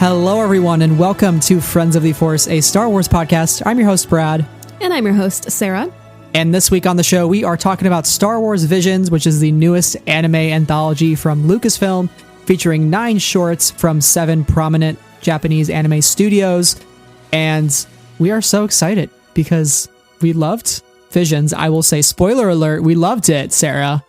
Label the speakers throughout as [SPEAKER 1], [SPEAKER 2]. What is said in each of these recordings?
[SPEAKER 1] Hello, everyone, and welcome to Friends of the Force, a Star Wars podcast. I'm your host, Brad.
[SPEAKER 2] And I'm your host, Sarah.
[SPEAKER 1] And this week on the show, we are talking about Star Wars Visions, which is the newest anime anthology from Lucasfilm, featuring 9 shorts from 7 prominent Japanese anime studios. And we are so excited because we loved Visions. I will say, spoiler alert, we loved it, Sarah.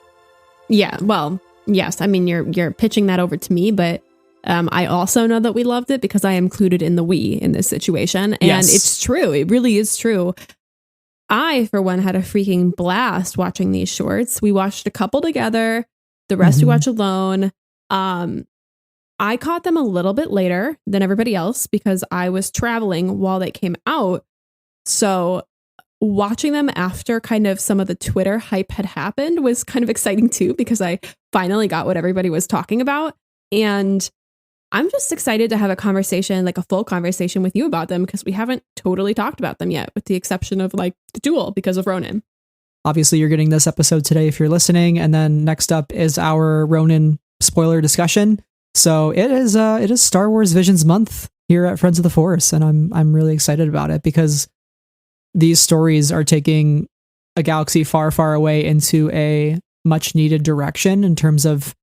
[SPEAKER 2] Yeah, well, yes. I mean, you're pitching that over to me, but I also know that we loved it because I am included in the we in this situation. And
[SPEAKER 1] Yes.
[SPEAKER 2] It's true. It really is true. I, for one, had a freaking blast watching these shorts. We watched a couple together. The rest we watched alone. I caught them a little bit later than everybody else because I was traveling while they came out. So watching them after kind of some of the Twitter hype had happened was kind of exciting too, because I finally got what everybody was talking about. And I'm just excited to have a conversation, like a full conversation with you about them, because we haven't totally talked about them yet, with the exception of like the duel because of Ronin.
[SPEAKER 1] Obviously, you're getting this episode today if you're listening. And then next up is our Ronin spoiler discussion. So it is Star Wars Visions month here at Friends of the Force. And I'm really excited about it because these stories are taking a galaxy far, far away into a much needed direction in terms of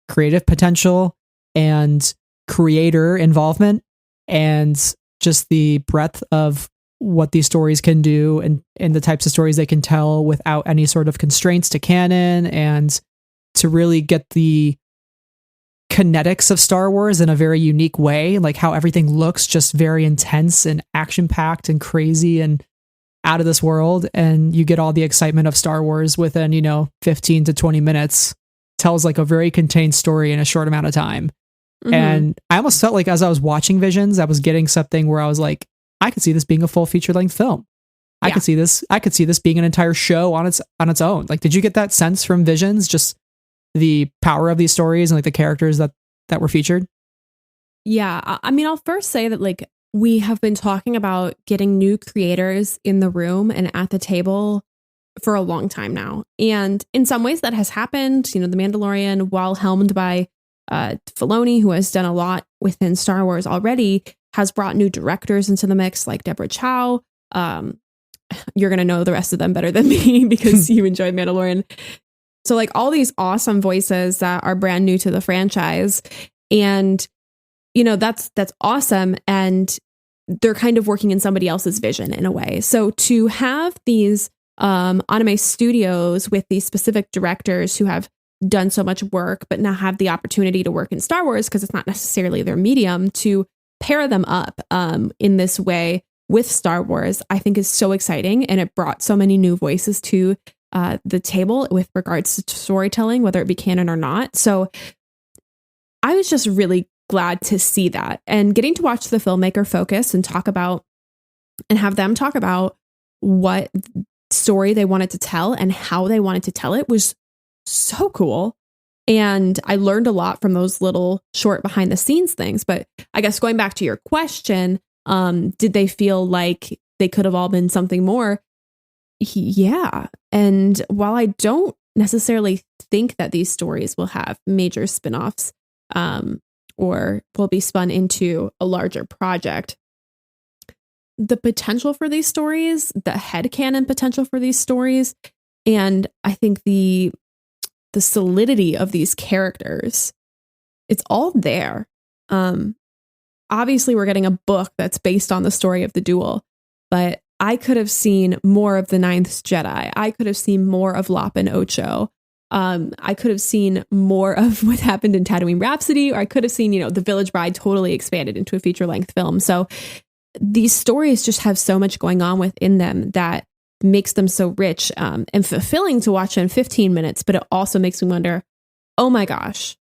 [SPEAKER 1] creative potential and creator involvement, and just the breadth of what these stories can do and the types of stories they can tell without any sort of constraints to canon, and to really get the kinetics of Star Wars in a very unique way, like how everything looks just very intense and action-packed and crazy and out of this world, and you get all the excitement of Star Wars within 15 to 20 minutes. Tells like a very contained story in a short amount of time. And I almost felt like as I was watching Visions, I was getting something where I was like, I could see this being a full feature-length film. I could see this being an entire show on its own. Like, did you get that sense from Visions, just the power of these stories and like the characters that were featured?
[SPEAKER 2] Yeah, I mean, I'll first say that like we have been talking about getting new creators in the room and at the table for a long time now. And in some ways that has happened. The Mandalorian, while helmed by Filoni, who has done a lot within Star Wars already, has brought new directors into the mix, like Deborah Chow. You're going to know the rest of them better than me because you enjoyed Mandalorian. So like all these awesome voices that are brand new to the franchise. And, that's awesome. And they're kind of working in somebody else's vision in a way. So to have these anime studios with these specific directors who have done so much work, but now have the opportunity to work in Star Wars because it's not necessarily their medium, to pair them up in this way with Star Wars, I think is so exciting. And it brought so many new voices to the table with regards to storytelling, whether it be canon or not. So I was just really glad to see that, and getting to watch the filmmaker focus and talk about and have them talk about what story they wanted to tell and how they wanted to tell it was so cool. And I learned a lot from those little short behind the scenes things. But I guess going back to your question, did they feel like they could have all been something more? Yeah. And while I don't necessarily think that these stories will have major spinoffs or will be spun into a larger project, the potential for these stories, the headcanon potential for these stories, and I think the solidity of these characters, it's all there. Obviously, we're getting a book that's based on the story of the duel, but I could have seen more of the Ninth Jedi. I could have seen more of Lop and Ocho. I could have seen more of what happened in Tatooine Rhapsody, or I could have seen, The Village Bride totally expanded into a feature-length film. So these stories just have so much going on within them that makes them so rich and fulfilling to watch in 15 minutes. But it also makes me wonder, oh my gosh,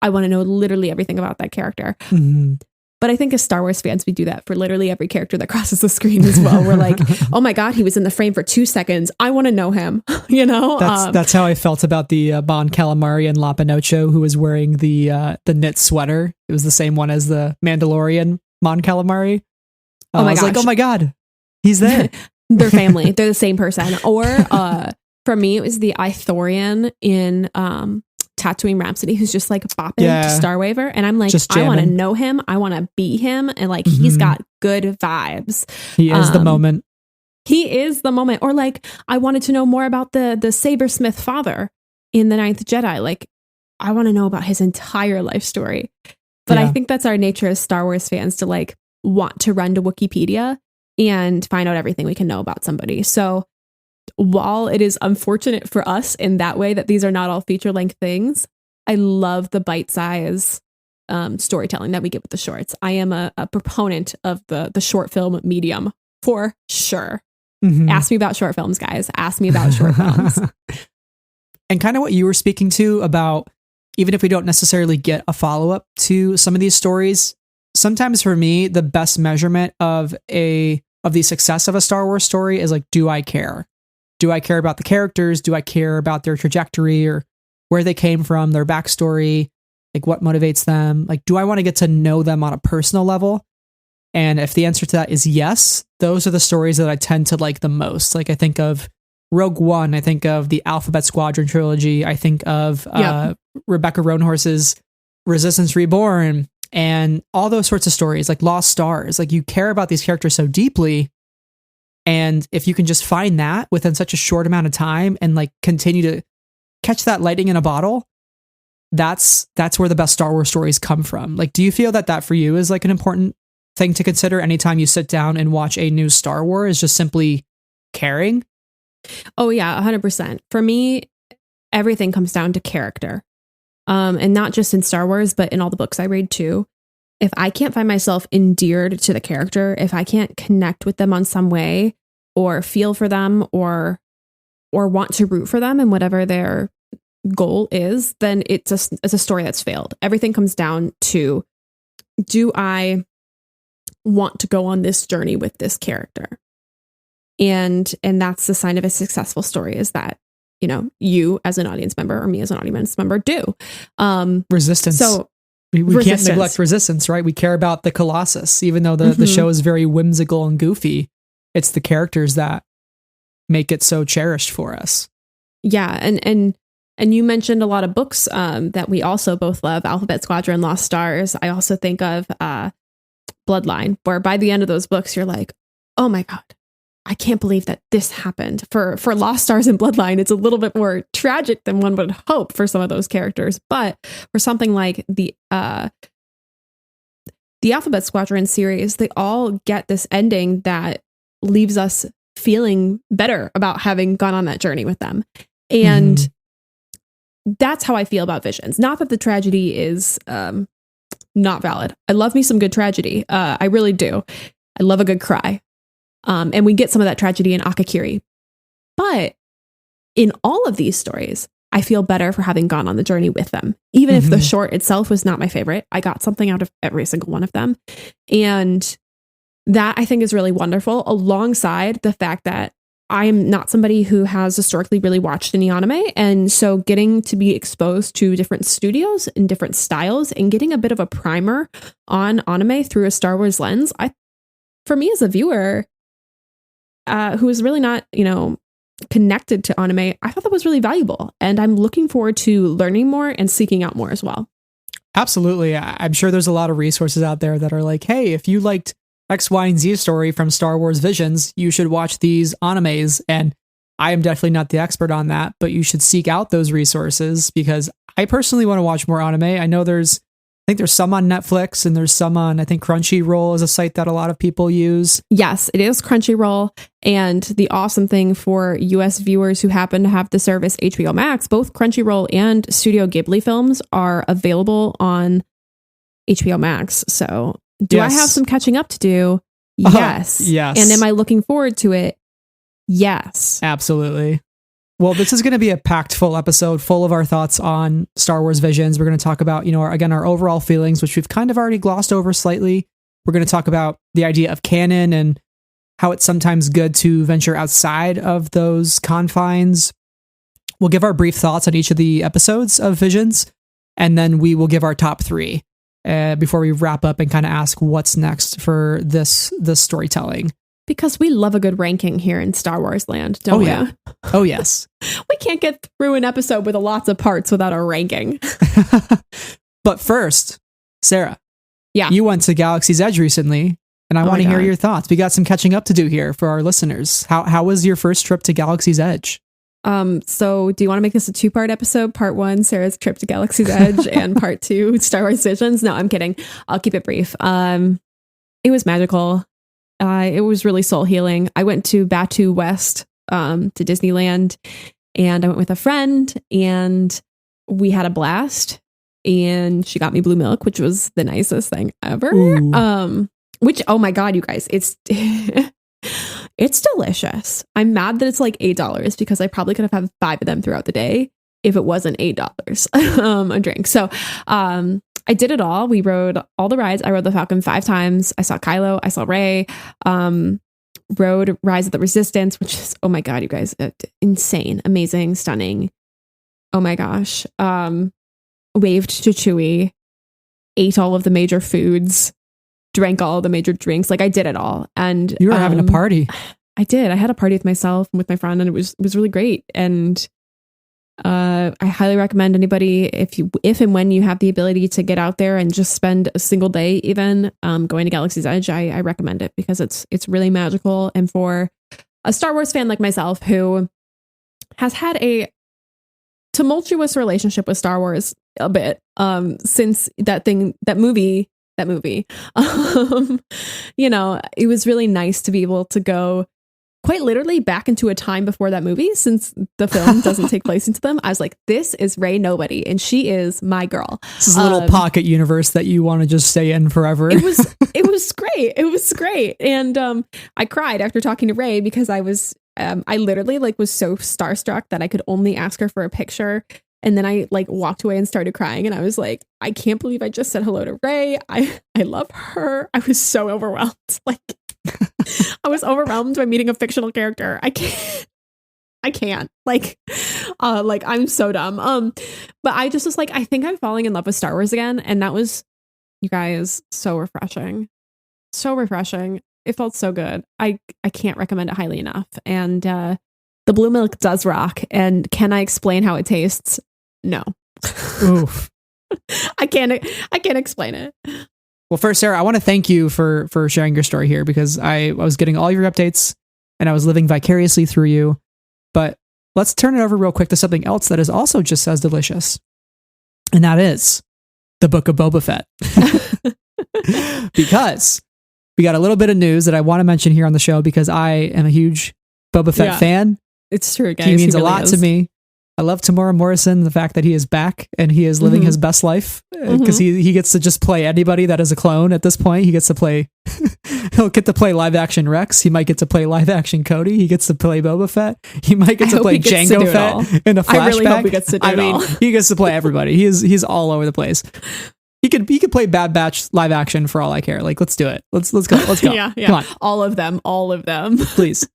[SPEAKER 2] I want to know literally everything about that character. But I think as Star Wars fans, we do that for literally every character that crosses the screen as well. We're like, oh my God, he was in the frame for 2 seconds. I want to know him,
[SPEAKER 1] That's how I felt about the Bon Calamari and Lop and Ocho, who was wearing the knit sweater. It was the same one as the Mandalorian Mon Calamari.
[SPEAKER 2] Oh my
[SPEAKER 1] gosh. Like, oh my God, he's there.
[SPEAKER 2] They're family. They're the same person. Or for me, it was the Ithorian in Tatooine Rhapsody who's just like bopping
[SPEAKER 1] Yeah.
[SPEAKER 2] to Star Waver. And I'm like,
[SPEAKER 1] Just
[SPEAKER 2] I want to
[SPEAKER 1] jamming.
[SPEAKER 2] know him. I want to be him. And like, he's got good vibes.
[SPEAKER 1] He is the moment.
[SPEAKER 2] He is the moment. Or like, I wanted to know more about the Sabersmith father in The Ninth Jedi. Like, I want to know about his entire life story. But I think that's our nature as Star Wars fans to like want to run to Wikipedia and find out everything we can know about somebody. So while it is unfortunate for us in that way that these are not all feature-length things, I love the bite-size storytelling that we get with the shorts. I am a proponent of the short film medium for sure.
[SPEAKER 1] Mm-hmm.
[SPEAKER 2] Ask me about short films, guys. Ask me about short films.
[SPEAKER 1] And kind of what you were speaking to about, even if we don't necessarily get a follow-up to some of these stories, sometimes for me, the best measurement of the success of a Star Wars story is like, do I care? Do I care about the characters? Do I care about their trajectory or where they came from, their backstory, like what motivates them? Like, do I want to get to know them on a personal level? And if the answer to that is yes, those are the stories that I tend to like the most. Like I think of Rogue One, I think of the Alphabet Squadron trilogy, I think of Rebecca Roanhorse's Resistance Reborn, and all those sorts of stories, like Lost Stars. Like you care about these characters so deeply. And if you can just find that within such a short amount of time and like continue to catch that lightning in a bottle, that's where the best Star Wars stories come from. Like, do you feel that for you is like an important thing to consider anytime you sit down and watch a new Star Wars, just simply caring?
[SPEAKER 2] Oh yeah, 100%. For me, everything comes down to character. And not just in Star Wars, but in all the books I read too. If I can't find myself endeared to the character, if I can't connect with them on some way or feel for them or want to root for them and whatever their goal is, then it's a story that's failed. Everything comes down to, do I want to go on this journey with this character? And that's the sign of a successful story, is that, you know, you as an audience member or me as an audience member do.
[SPEAKER 1] Resistance.
[SPEAKER 2] So
[SPEAKER 1] we can't neglect Resistance, right? We care about the Colossus, even though the show is very whimsical and goofy. It's the characters that make it so cherished for us.
[SPEAKER 2] Yeah, and you mentioned a lot of books that we also both love, Alphabet Squadron, Lost Stars. I also think of Bloodline, where by the end of those books, you're like, oh my God, I can't believe that this happened. For Lost Stars and Bloodline, it's a little bit more tragic than one would hope for some of those characters. But for something like the Alphabet Squadron series, they all get this ending that leaves us feeling better about having gone on that journey with them. And that's how I feel about Visions. Not that the tragedy is not valid. I love me some good tragedy. I really do. I love a good cry. And we get some of that tragedy in Akakiri. But in all of these stories, I feel better for having gone on the journey with them. Even if the short itself was not my favorite, I got something out of every single one of them. And that I think is really wonderful, alongside the fact that I am not somebody who has historically really watched any anime. And so getting to be exposed to different studios and different styles and getting a bit of a primer on anime through a Star Wars lens, for me as a viewer, who is really not, connected to anime, I thought that was really valuable. And I'm looking forward to learning more and seeking out more as well.
[SPEAKER 1] Absolutely. I'm sure there's a lot of resources out there that are like, hey, if you liked X, Y, and Z story from Star Wars Visions, you should watch these animes. And I am definitely not the expert on that, but you should seek out those resources, because I personally want to watch more anime. I know I think there's some on Netflix, and there's some on, I think Crunchyroll is a site that a lot of people use.
[SPEAKER 2] Yes, it is Crunchyroll. And the awesome thing for US viewers who happen to have the service HBO Max, both Crunchyroll and Studio Ghibli films are available on HBO Max. So do I have some catching up to do? Yes.
[SPEAKER 1] Yes.
[SPEAKER 2] And am I looking forward to it? Yes.
[SPEAKER 1] Absolutely. Well, this is going to be a packed full episode full of our thoughts on Star Wars Visions. We're going to talk about, our overall feelings, which we've kind of already glossed over slightly. We're going to talk about the idea of canon and how it's sometimes good to venture outside of those confines. We'll give our brief thoughts on each of the episodes of Visions, and then we will give our top 3 before we wrap up and kind of ask what's next for this storytelling.
[SPEAKER 2] Because we love a good ranking here in Star Wars land, don't we?
[SPEAKER 1] Yeah. Oh, yes.
[SPEAKER 2] We can't get through an episode with lots of parts without a ranking.
[SPEAKER 1] But first, Sarah.
[SPEAKER 2] Yeah.
[SPEAKER 1] You went to Galaxy's Edge recently, and I want to hear your thoughts. We got some catching up to do here for our listeners. How was your first trip to Galaxy's Edge?
[SPEAKER 2] So do you want to make this a 2-part episode? Part 1, Sarah's trip to Galaxy's Edge, and part 2, Star Wars Visions? No, I'm kidding. I'll keep it brief. It was magical. It was really soul healing. I went to Batu West, to Disneyland, and I went with a friend, and we had a blast. And she got me blue milk, which was the nicest thing ever. Which, oh my God, you guys, it's it's delicious. I'm mad that it's like $8 because I probably could have had 5 of them throughout the day if it wasn't $8 a drink. So I did it all. We rode all the rides. I rode the Falcon 5 times. I saw Kylo. I saw Rey. Rode Rise of the Resistance, which is, oh my God, you guys, insane, amazing, stunning. Oh my gosh. Waved to Chewie, ate all of the major foods, drank all of the major drinks. Like I did it all. And
[SPEAKER 1] you were having a party.
[SPEAKER 2] I did. I had a party with myself and with my friend, and it was really great. And I highly recommend anybody, if and when you have the ability to get out there and just spend a single day even going to Galaxy's Edge, I recommend it because it's really magical. And for a Star Wars fan like myself who has had a tumultuous relationship with Star Wars a bit since that movie you know, it was really nice to be able to go quite literally back into a time before that movie, since the film doesn't take place into them. I was like, this is Rey Nobody, and she is my girl.
[SPEAKER 1] This is a little pocket universe that you want to just stay in forever.
[SPEAKER 2] It was great. It was great. And I cried after talking to Rey because I literally was so starstruck that I could only ask her for a picture. And then I walked away and started crying. And I was like, I can't believe I just said hello to Rey. I love her. I was so overwhelmed. I was overwhelmed by meeting a fictional character. I can't. I'm so dumb. But I just was like, I think I'm falling in love with Star Wars again. And that was, you guys, so refreshing. So refreshing. It felt so good. I can't recommend it highly enough. And the blue milk does rock. And can I explain how it tastes? No.
[SPEAKER 1] Oof.
[SPEAKER 2] I can't explain it.
[SPEAKER 1] Well, first, Sarah, I want to thank you for sharing your story here, because I was getting all your updates and I was living vicariously through you. But let's turn it over real quick to something else that is also just as delicious. And that is the Book of Boba Fett. Because we got a little bit of news that I want to mention here on the show, because I am a huge Boba Fett fan.
[SPEAKER 2] It's true, guys.
[SPEAKER 1] He means a lot to me. I love Tamora Morrison, the fact that he is back and he is living his best life, because he gets to just play anybody that is a clone at this point. He gets to play, he'll get to play live action Rex. He might get to play live action Cody. He gets to play Boba Fett. He might get to play Jango Fett in a flashback. I really hope he gets to do it all. He gets to play everybody. He's all over the place. He could play Bad Batch live action for all I care. Let's do it. Let's go.
[SPEAKER 2] Yeah.
[SPEAKER 1] Come on.
[SPEAKER 2] All of them.
[SPEAKER 1] Please.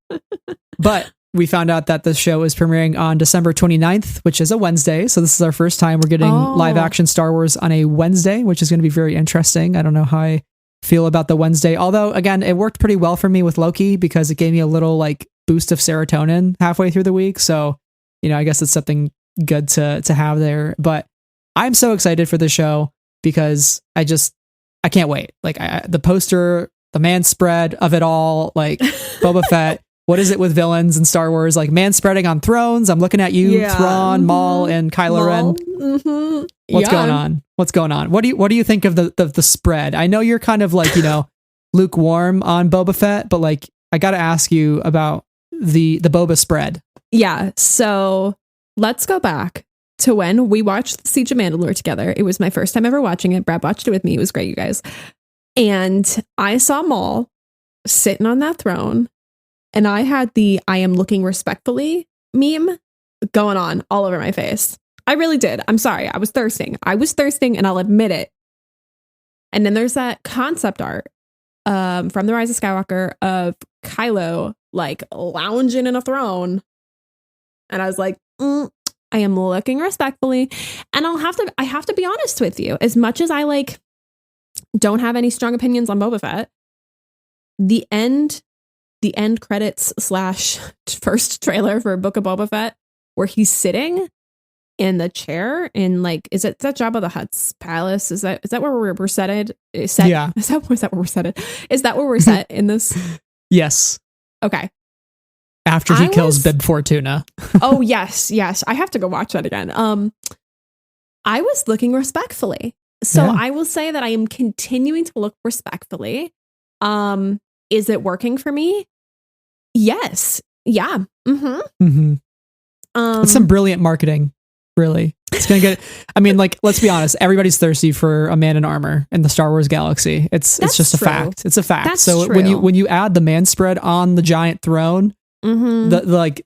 [SPEAKER 1] But we found out that the show is premiering on December 29th, which is a Wednesday. So this is our first time we're getting live action Star Wars on a Wednesday, which is going to be very interesting. I don't know how I feel about the Wednesday. Although, again, it worked pretty well for me with Loki because it gave me a little boost of serotonin halfway through the week. So, I guess it's something good to have there. But I'm so excited for the show because I can't wait. The poster, the man spread of it all, Boba Fett. What is it with villains in Star Wars? Man spreading on thrones. I'm looking at you, Thrawn, Maul, and Kylo Ren. What's going on? What do you think of the spread? I know you're kind of lukewarm on Boba Fett, but I got to ask you about the Boba spread.
[SPEAKER 2] Yeah. So let's go back to when we watched Siege of Mandalore together. It was my first time ever watching it. Brad watched it with me. It was great, you guys. And I saw Maul sitting on that throne. And I had the I am looking respectfully meme going on all over my face. I really did. I'm sorry. I was thirsting and I'll admit it. And then there's that concept art from The Rise of Skywalker of Kylo lounging in a throne. And I was like, I am looking respectfully. And I have to be honest with you. As much as I don't have any strong opinions on Boba Fett, the end the end credits / first trailer for Book of Boba Fett, where he's sitting in the chair in like, is that Jabba the Hutt's palace? Is that where we're set?
[SPEAKER 1] Yeah.
[SPEAKER 2] Is that where we're set? Is that where we're set in this?
[SPEAKER 1] Yes.
[SPEAKER 2] Okay.
[SPEAKER 1] After he kills Bib Fortuna.
[SPEAKER 2] Oh, yes. I have to go watch that again. I was looking respectfully. So
[SPEAKER 1] Yeah.
[SPEAKER 2] I will say that I am continuing to look respectfully. Is it working for me? Yes. Yeah.
[SPEAKER 1] It's some brilliant marketing, really. It's gonna get. I mean, like, let's be honest. Everybody's thirsty for a man in armor in the Star Wars galaxy. It's just a fact. It's a fact.
[SPEAKER 2] That's
[SPEAKER 1] so
[SPEAKER 2] true.
[SPEAKER 1] when you add the man spread on the giant throne, the like,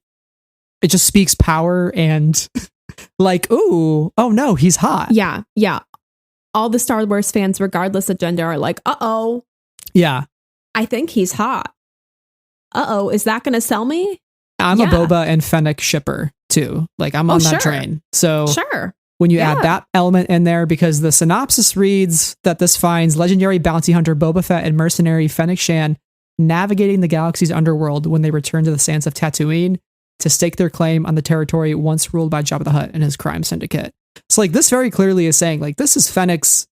[SPEAKER 1] it just speaks power and like, ooh, oh no, he's hot.
[SPEAKER 2] Yeah. All the Star Wars fans, regardless of gender, are like, uh-oh.
[SPEAKER 1] Yeah.
[SPEAKER 2] I think he's hot. Uh-oh, is that going to sell me?
[SPEAKER 1] I'm a Boba and Fennec shipper too. Like, I'm on that train. So
[SPEAKER 2] sure.
[SPEAKER 1] When you add that element in there, because the synopsis reads that this finds legendary bounty hunter Boba Fett and mercenary Fennec Shan navigating the galaxy's underworld when they return to the sands of Tatooine to stake their claim on the territory once ruled by Jabba the Hutt and his crime syndicate. So like, this very clearly is saying like, this is Fennec's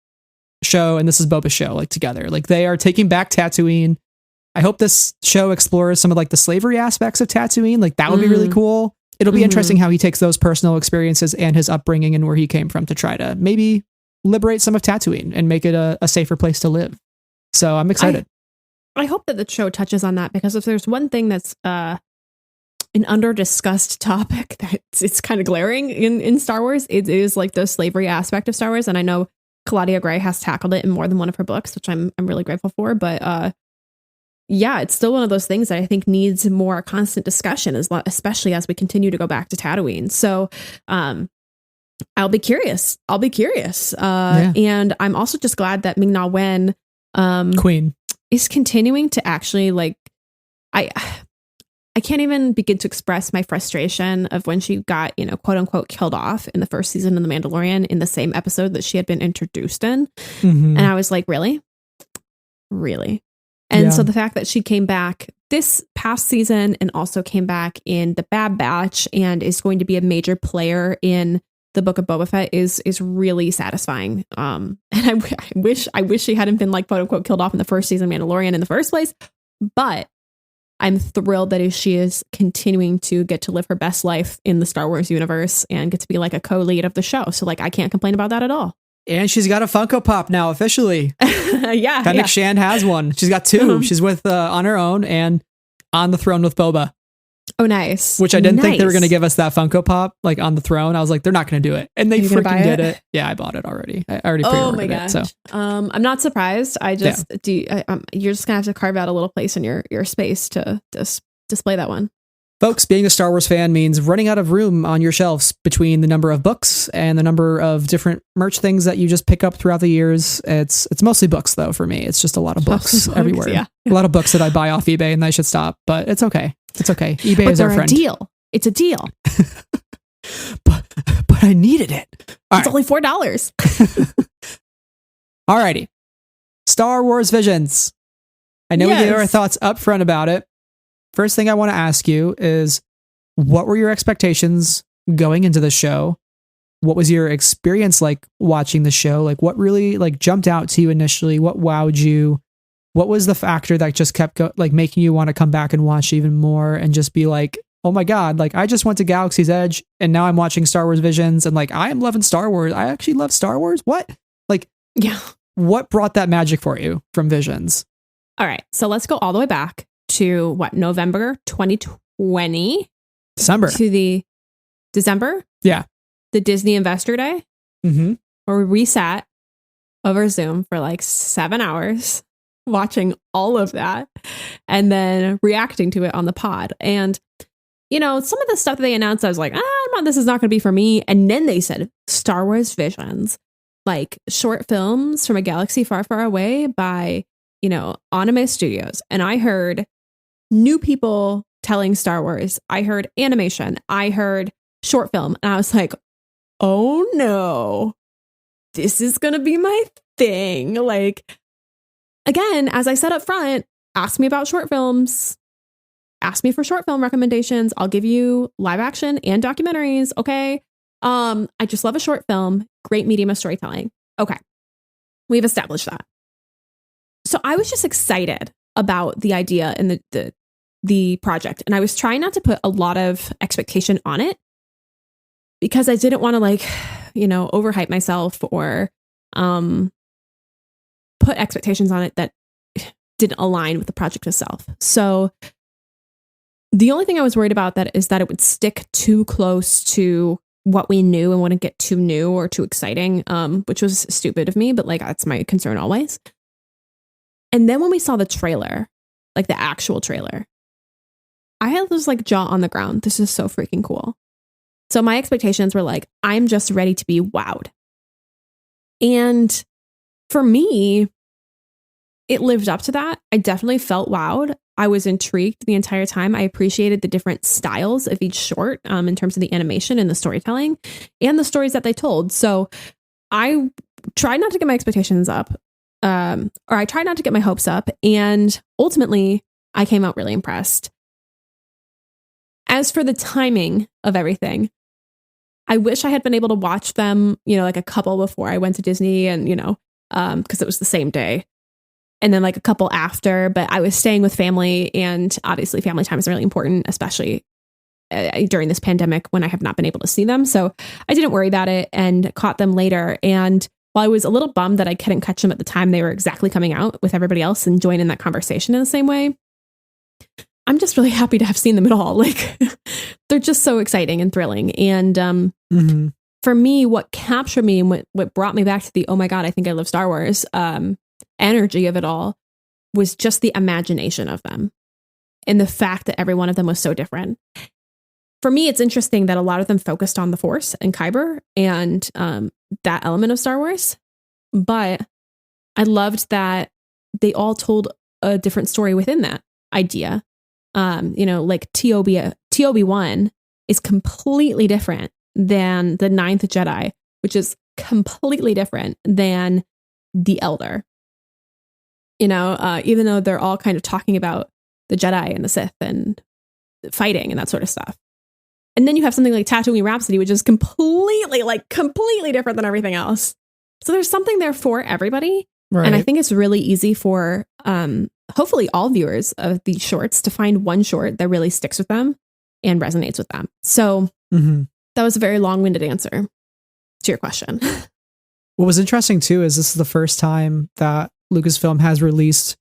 [SPEAKER 1] show and this is Boba's show, like, together. Like, they are taking back Tatooine. I hope this show explores some of like the slavery aspects of Tatooine. Like, that would be really cool. It'll be interesting how he takes those personal experiences and his upbringing and where he came from to try to maybe liberate some of Tatooine and make it a safer place to live. So I'm excited.
[SPEAKER 2] I hope that the show touches on that, because if there's one thing that's an under discussed topic that it's kind of glaring in Star Wars, it is like the slavery aspect of Star Wars. And I know Claudia Gray has tackled it in more than one of her books, which I'm really grateful for. But yeah, it's still one of those things that I think needs more constant discussion, especially as we continue to go back to Tatooine. So I'll be curious. And I'm also just glad that Ming-Na Wen
[SPEAKER 1] Queen
[SPEAKER 2] is continuing to actually, like, I can't even begin to express my frustration of when she got, quote unquote, killed off in the first season of The Mandalorian in the same episode that she had been introduced in. And I was like, really? And so the fact that she came back this past season and also came back in the Bad Batch and is going to be a major player in the Book of Boba Fett is really satisfying. And I wish she hadn't been, like, quote unquote, killed off in the first season of Mandalorian in the first place. But I'm thrilled that she is continuing to get to live her best life in the Star Wars universe and get to be like a co-lead of the show. So, like, I can't complain about that at all.
[SPEAKER 1] And she's got a Funko Pop now, officially. Fennec Shan has one. She's got two. She's with On Her Own and On the Throne with Boba.
[SPEAKER 2] Oh, nice.
[SPEAKER 1] Which I didn't think they were going to give us that Funko Pop, like, on the throne. I was like, they're not going to do it. And they freaking did it. Yeah, I bought it already. I already pre-ordered it. So
[SPEAKER 2] I'm not surprised. I just you're just going to have to carve out a little place in your space to display that one.
[SPEAKER 1] Folks, being a Star Wars fan means running out of room on your shelves between the number of books and the number of different merch things that you just pick up throughout the years. It's mostly books, though, for me. It's just a lot of books everywhere. Yeah. A lot of books that I buy off eBay, and I should stop, but it's okay. It's okay. eBay is our friend.
[SPEAKER 2] It's a deal.
[SPEAKER 1] but I needed it.
[SPEAKER 2] It's only $4.
[SPEAKER 1] Alrighty. Star Wars Visions. I know we gave our thoughts up front about it. First thing I want to ask you is, what were your expectations going into the show? What was your experience like watching the show? Like, what really, like, jumped out to you initially? What wowed you? What was the factor that just kept making you want to come back and watch even more and just be like, oh my God, like, I just went to Galaxy's Edge and now I'm watching Star Wars Visions and, like, I am loving Star Wars. I actually love Star Wars. What? Like, what brought that magic for you from Visions?
[SPEAKER 2] All right. So let's go all the way back to November 2020.
[SPEAKER 1] December.
[SPEAKER 2] To the December?
[SPEAKER 1] Yeah.
[SPEAKER 2] The Disney Investor Day. Where we sat over Zoom for like 7 hours watching all of that and then reacting to it on the pod. And, some of the stuff that they announced, I was like, this is not going to be for me. And then they said Star Wars Visions, like short films from a galaxy far, far away by, Anime Studios. And I heard new people telling Star Wars. I heard animation. I heard short film. And I was like, oh no, this is going to be my thing. Like, again, as I said up front, ask me about short films. ask me for short film recommendations. I'll give you live action and documentaries. Okay. I just love a short film. Great medium of storytelling. Okay. We've established that. So I was just excited about the idea and the project. And I was trying not to put a lot of expectation on it because I didn't want to overhype myself or put expectations on it that didn't align with the project itself. So the only thing I was worried about is that it would stick too close to what we knew and wouldn't get too new or too exciting, which was stupid of me, but that's my concern always. And then when we saw the trailer, the actual trailer, I had this jaw on the ground. This is so freaking cool. So my expectations were I'm just ready to be wowed. And for me, it lived up to that. I definitely felt wowed. I was intrigued the entire time. I appreciated the different styles of each short in terms of the animation and the storytelling and the stories that they told. So I tried not to get my expectations up, or I tried not to get my hopes up. And ultimately, I came out really impressed. As for the timing of everything, I wish I had been able to watch them, a couple before I went to Disney and, because it was the same day. And then a couple after, but I was staying with family, and obviously family time is really important, especially during this pandemic when I have not been able to see them. So I didn't worry about it and caught them later. And while I was a little bummed that I couldn't catch them at the time they were exactly coming out with everybody else and join in that conversation in the same way, I'm just really happy to have seen them at all. They're just so exciting and thrilling. And for me, what captured me and what brought me back to the, oh my God, I think I love Star Wars energy of it all was just the imagination of them and the fact that every one of them was so different. For me, it's interesting that a lot of them focused on the Force and Kyber and that element of Star Wars. But I loved that they all told a different story within that idea. TOB1 is completely different than the Ninth Jedi, which is completely different than the Elder. Even though they're all kind of talking about the Jedi and the Sith and fighting and that sort of stuff. And then you have something like Tatooine Rhapsody, which is completely different than everything else. So there's something there for everybody. Right. And I think it's really easy for hopefully all viewers of these shorts to find one short that really sticks with them and resonates with them. So that was a very long-winded answer to your question.
[SPEAKER 1] What was interesting too is this is the first time that Lucasfilm has released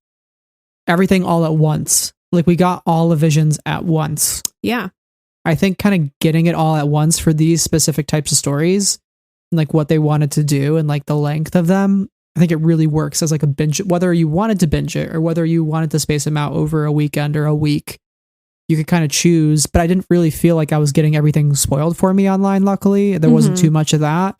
[SPEAKER 1] everything all at once. We got all the visions at once.
[SPEAKER 2] Yeah.
[SPEAKER 1] I think kind of getting it all at once for these specific types of stories, what they wanted to do and the length of them, I think it really works as a binge, whether you wanted to binge it or whether you wanted to space them out over a weekend or a week, you could kind of choose. But I didn't really feel like I was getting everything spoiled for me online. Luckily, there wasn't too much of that.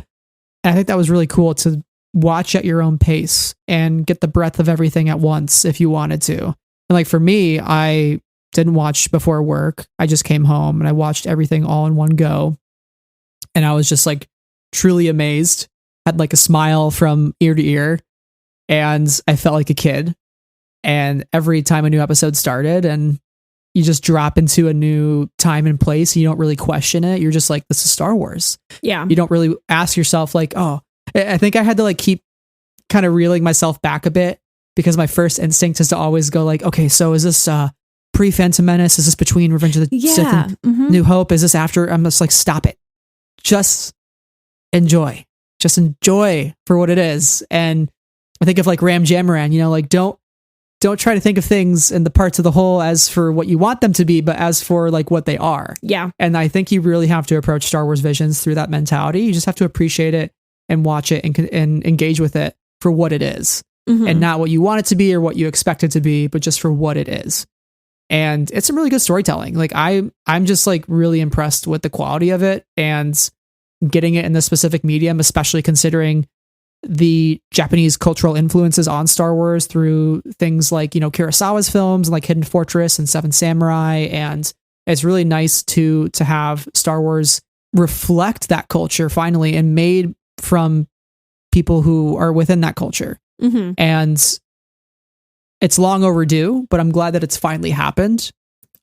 [SPEAKER 1] And I think that was really cool to watch at your own pace and get the breadth of everything at once if you wanted to. And for me, I didn't watch before work. I just came home and I watched everything all in one go. And I was just truly amazed, had a smile from ear to ear, and I felt like a kid. And every time a new episode started and you just drop into a new time and place, and you don't really question it. You're just this is Star Wars. Yeah. You don't really ask yourself oh, I think I had to keep kind of reeling myself back a bit because my first instinct is to always go okay, so is this pre-Phantom Menace? Is this between Revenge of the Sith and New Hope? Is this after? I'm just stop it. Just enjoy. Just enjoy for what it is. And I think of Ram Jamaran, don't try to think of things in the parts of the whole as for what you want them to be, but as for what they are.
[SPEAKER 2] Yeah.
[SPEAKER 1] And I think you really have to approach Star Wars Visions through that mentality. You just have to appreciate it and watch it and engage with it for what it is, and not what you want it to be or what you expect it to be, but just for what it is. And it's some really good storytelling. I'm just really impressed with the quality of it and getting it in this specific medium, especially considering the Japanese cultural influences on Star Wars through things Kurosawa's films and Hidden Fortress and Seven Samurai. And it's really nice to have Star Wars reflect that culture finally and made from people who are within that culture. And it's long overdue, but I'm glad that it's finally happened.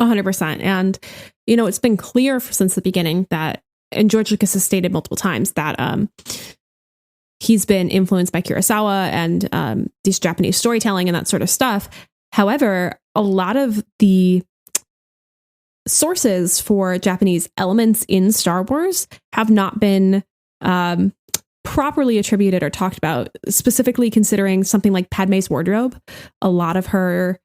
[SPEAKER 2] 100%. And, it's been clear since the beginning that, and George Lucas has stated multiple times that he's been influenced by Kurosawa and these Japanese storytelling and that sort of stuff. However, a lot of the sources for Japanese elements in Star Wars have not been properly attributed or talked about, specifically considering something like Padme's wardrobe. A lot of her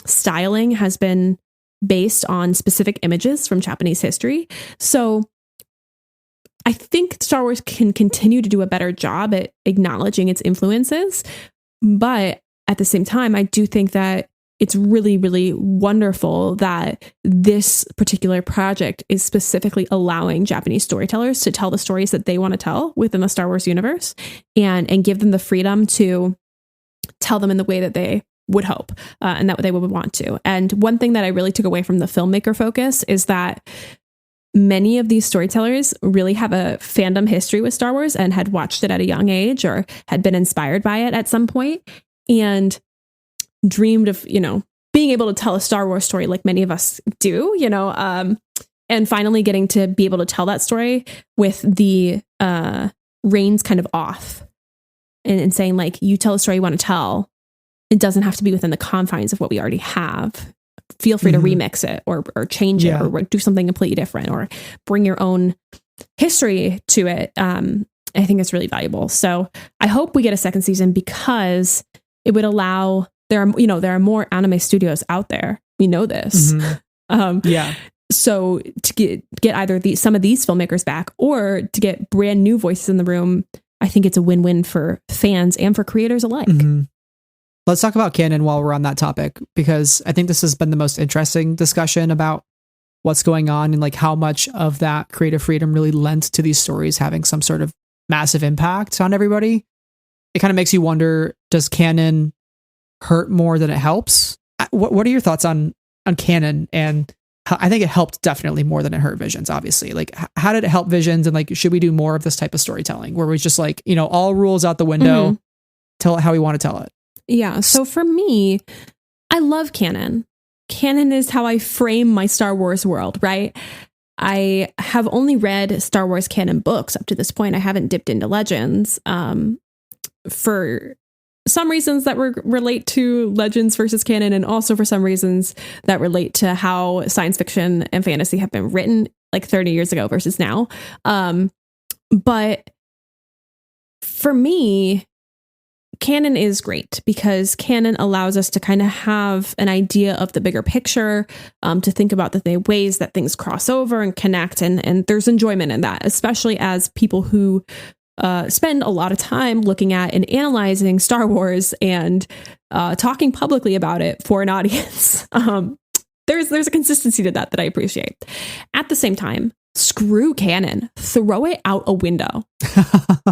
[SPEAKER 2] styling has been based on specific images from Japanese history. So I think Star Wars can continue to do a better job at acknowledging its influences. But at the same time, I do think that it's really, really wonderful that this particular project is specifically allowing Japanese storytellers to tell the stories that they want to tell within the Star Wars universe and give them the freedom to tell them in the way that they would hope and that they would want to. And one thing that I really took away from the filmmaker focus is that many of these storytellers really have a fandom history with Star Wars and had watched it at a young age or had been inspired by it at some point and dreamed of, being able to tell a Star Wars story like many of us do, and finally getting to be able to tell that story with the reins kind of off and saying, like, you tell the story you want to tell. It doesn't have to be within the confines of what we already have. Feel free to remix it or change it or do something completely different or bring your own history to it. I think it's really valuable. So I hope we get a second season because it would allow there are more anime studios out there. We know this. So to get either some of these filmmakers back or to get brand new voices in the room, I think it's a win-win for fans and for creators alike.
[SPEAKER 1] Let's talk about canon while we're on that topic, because I think this has been the most interesting discussion about what's going on and like how much of that creative freedom really lent to these stories having some sort of massive impact on everybody. It kind of makes you wonder, does canon hurt more than it helps? What are your thoughts on canon? And I think it helped definitely more than it hurt Visions, obviously. Like, how did it help Visions? And like, should we do more of this type of storytelling where we just like, all rules out the window, tell it how we want to tell it?
[SPEAKER 2] Yeah. So for me, I love canon. Canon is how I frame my Star Wars world, right? I have only read Star Wars canon books up to this point. I haven't dipped into Legends for some reasons that relate to Legends versus canon, and also for some reasons that relate to how science fiction and fantasy have been written like 30 years ago versus now. But for me, canon is great because canon allows us to kind of have an idea of the bigger picture, to think about the ways that things cross over and connect. And there's enjoyment in that, especially as people who spend a lot of time looking at and analyzing Star Wars and talking publicly about it for an audience. There's a consistency to that I appreciate. At the same time, screw canon, throw it out a window.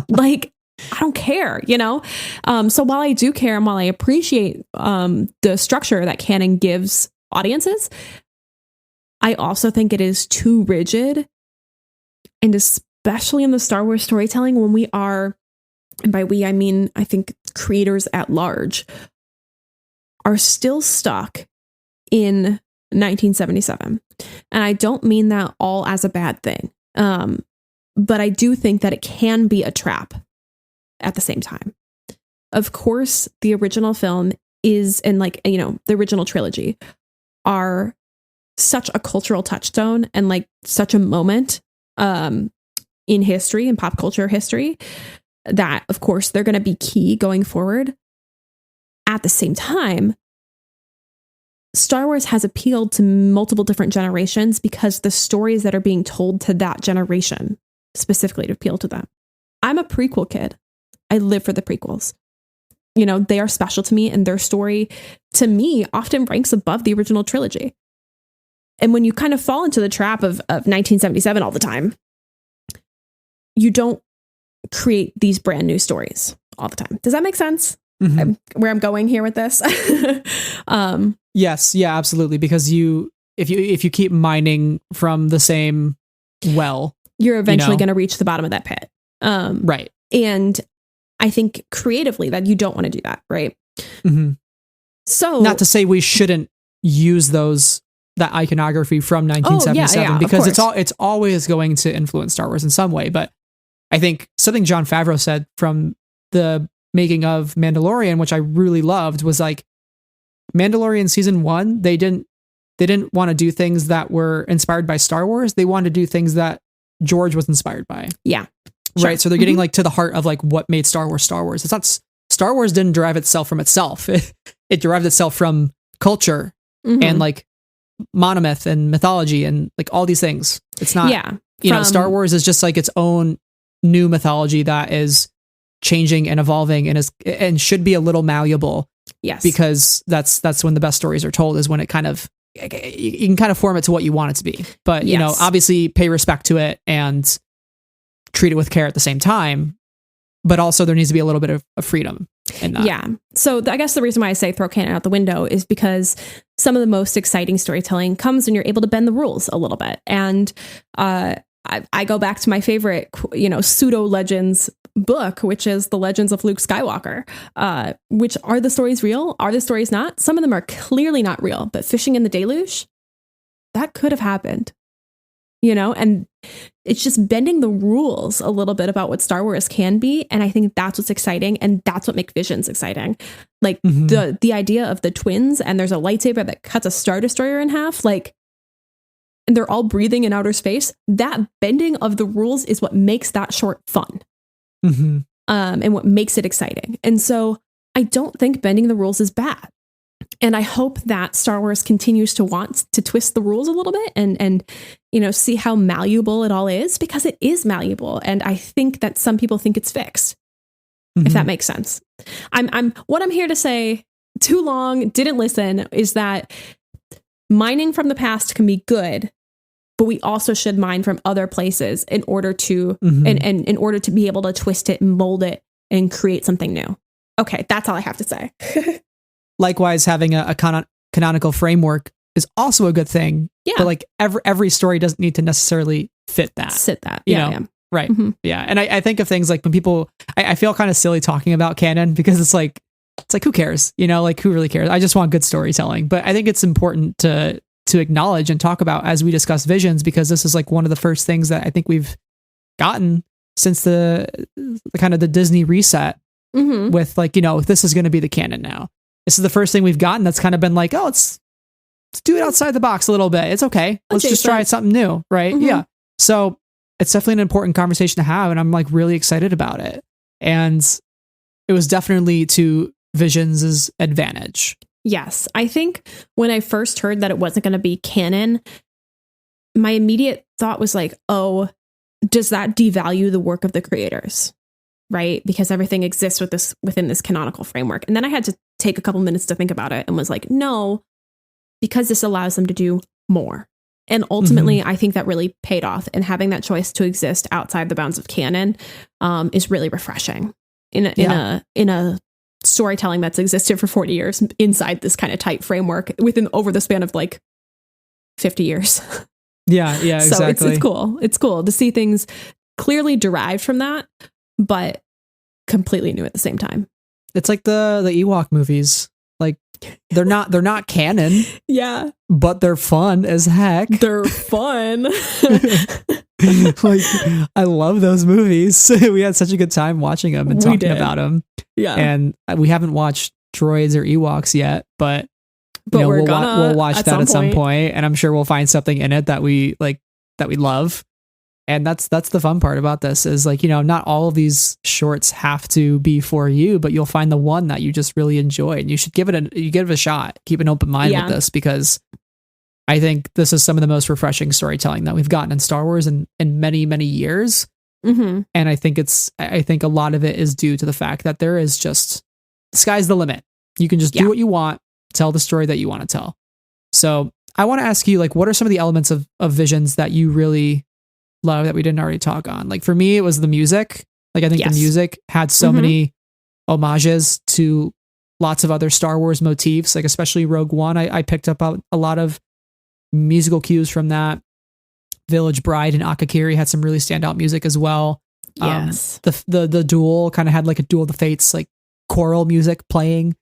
[SPEAKER 2] Like, I don't care, So while I do care and while I appreciate the structure that canon gives audiences, I also think it is too rigid. And especially in the Star Wars storytelling, when we are, and by we, I mean, I think creators at large are still stuck in 1977. And I don't mean that all as a bad thing. But I do think that it can be a trap at the same time. Of course, the original film is, and like, the original trilogy are such a cultural touchstone and like such a moment in history and pop culture history that, of course, they're going to be key going forward. At the same time, Star Wars has appealed to multiple different generations because the stories that are being told to that generation specifically to appeal to them. I'm a prequel kid. I live for the prequels. They are special to me, and their story to me often ranks above the original trilogy. And when you kind of fall into the trap of 1977 all the time, you don't create these brand new stories all the time. Does that make sense? Where I'm going here with this?
[SPEAKER 1] Yes. Yeah, absolutely. Because if you keep mining from the same well,
[SPEAKER 2] you're eventually going to reach the bottom of that pit.
[SPEAKER 1] Right.
[SPEAKER 2] And I think creatively that you don't want to do that. Right. So
[SPEAKER 1] not to say we shouldn't use those that iconography from 1977 because it's always going to influence Star Wars in some way. But I think something Jon Favreau said from the making of Mandalorian, which I really loved, was like Mandalorian season 1, they didn't want to do things that were inspired by Star Wars. They wanted to do things that George was inspired by.
[SPEAKER 2] Yeah.
[SPEAKER 1] Sure. Right. So they're getting like to the heart of like what made Star Wars Star Wars. It's not, Star Wars didn't derive itself from itself. It derived itself from culture and like monomyth and mythology and like all these things. It's not, you know, Star Wars is just like its own new mythology that is changing and evolving and should be a little malleable.
[SPEAKER 2] Yes.
[SPEAKER 1] Because that's when the best stories are told, is when it kind of, you can kind of form it to what you want it to be. But, you know, obviously pay respect to it and treat it with care at the same time. But also there needs to be a little bit of freedom in that.
[SPEAKER 2] Yeah. So I guess the reason why I say throw canon out the window is because some of the most exciting storytelling comes when you're able to bend the rules a little bit. And I go back to my favorite, you know, pseudo legends book, which is The Legends of Luke Skywalker, which are the stories real? Are the stories not? Some of them are clearly not real, but fishing in the deluge, that could have happened, you know, and it's just bending the rules a little bit about what Star Wars can be. And I think that's what's exciting. And that's what makes Visions exciting. Like the idea of the twins, and there's a lightsaber that cuts a Star Destroyer in half, like, and they're all breathing in outer space. That bending of the rules is what makes that short fun. And what makes it exciting. And so I don't think bending the rules is bad. And I hope that Star Wars continues to want to twist the rules a little bit and you know, see how malleable it all is, because it is malleable. And I think that some people think it's fixed, if that makes sense. What I'm here to say, too long, didn't listen, is that mining from the past can be good, but we also should mine from other places in order to and in order to be able to twist it and mold it and create something new. Okay, that's all I have to say.
[SPEAKER 1] Likewise, having a canonical framework is also a good thing. Yeah. But like every story doesn't need to necessarily fit that. You know? Right. Yeah. And I think of things like when people, I feel kind of silly talking about canon because it's like who cares? You know, like who really cares? I just want good storytelling. But I think it's important to acknowledge and talk about as we discuss Visions, because this is like one of the first things that I think we've gotten since the kind of the Disney reset with like, you know, this is going to be the canon now. This is the first thing we've gotten that's kind of been like, oh, let's do it outside the box a little bit. It's okay. Let's just try something new. Right. Yeah. So it's definitely an important conversation to have. And I'm like really excited about it. And it was definitely to Visions' advantage.
[SPEAKER 2] Yes. I think when I first heard that it wasn't going to be canon, my immediate thought was like, oh, does that devalue the work of the creators? Right? Because everything exists within this canonical framework. And then I had to take a couple minutes to think about it and was like, no, because this allows them to do more. And ultimately, I think that really paid off. And having that choice to exist outside the bounds of canon is really refreshing in a storytelling that's existed for 40 years inside this kind of tight framework over the span of like 50 years.
[SPEAKER 1] Yeah, exactly.
[SPEAKER 2] So it's cool. It's cool to see things clearly derived from that, but completely new at the same time.
[SPEAKER 1] It's like the Ewok movies. Like they're not canon.
[SPEAKER 2] Yeah.
[SPEAKER 1] But they're fun as heck.
[SPEAKER 2] They're fun.
[SPEAKER 1] Like I love those movies. We had such a good time watching them and talking about them. Yeah. And we haven't watched Droids or Ewoks yet, but you know, we'll watch that at some point, and I'm sure we'll find something in it that we love. And that's the fun part about this is like, you know, not all of these shorts have to be for you, but you'll find the one that you just really enjoy, and you should give it a shot. Keep an open mind with this, because I think this is some of the most refreshing storytelling that we've gotten in Star Wars in many, many years. And I think a lot of it is due to the fact that there is just, the sky's the limit. You can just do what you want, tell the story that you want to tell. So I want to ask you, like, what are some of the elements of Visions that you really love that we didn't already talk on? Like for me, it was the music. Like I think the music had so many homages to lots of other Star Wars motifs, like especially Rogue One. I picked up a lot of musical cues from that. Village Bride and Akakiri had some really standout music as well.
[SPEAKER 2] Yes.
[SPEAKER 1] The duel kind of had like a Duel of the Fates, like choral music playing.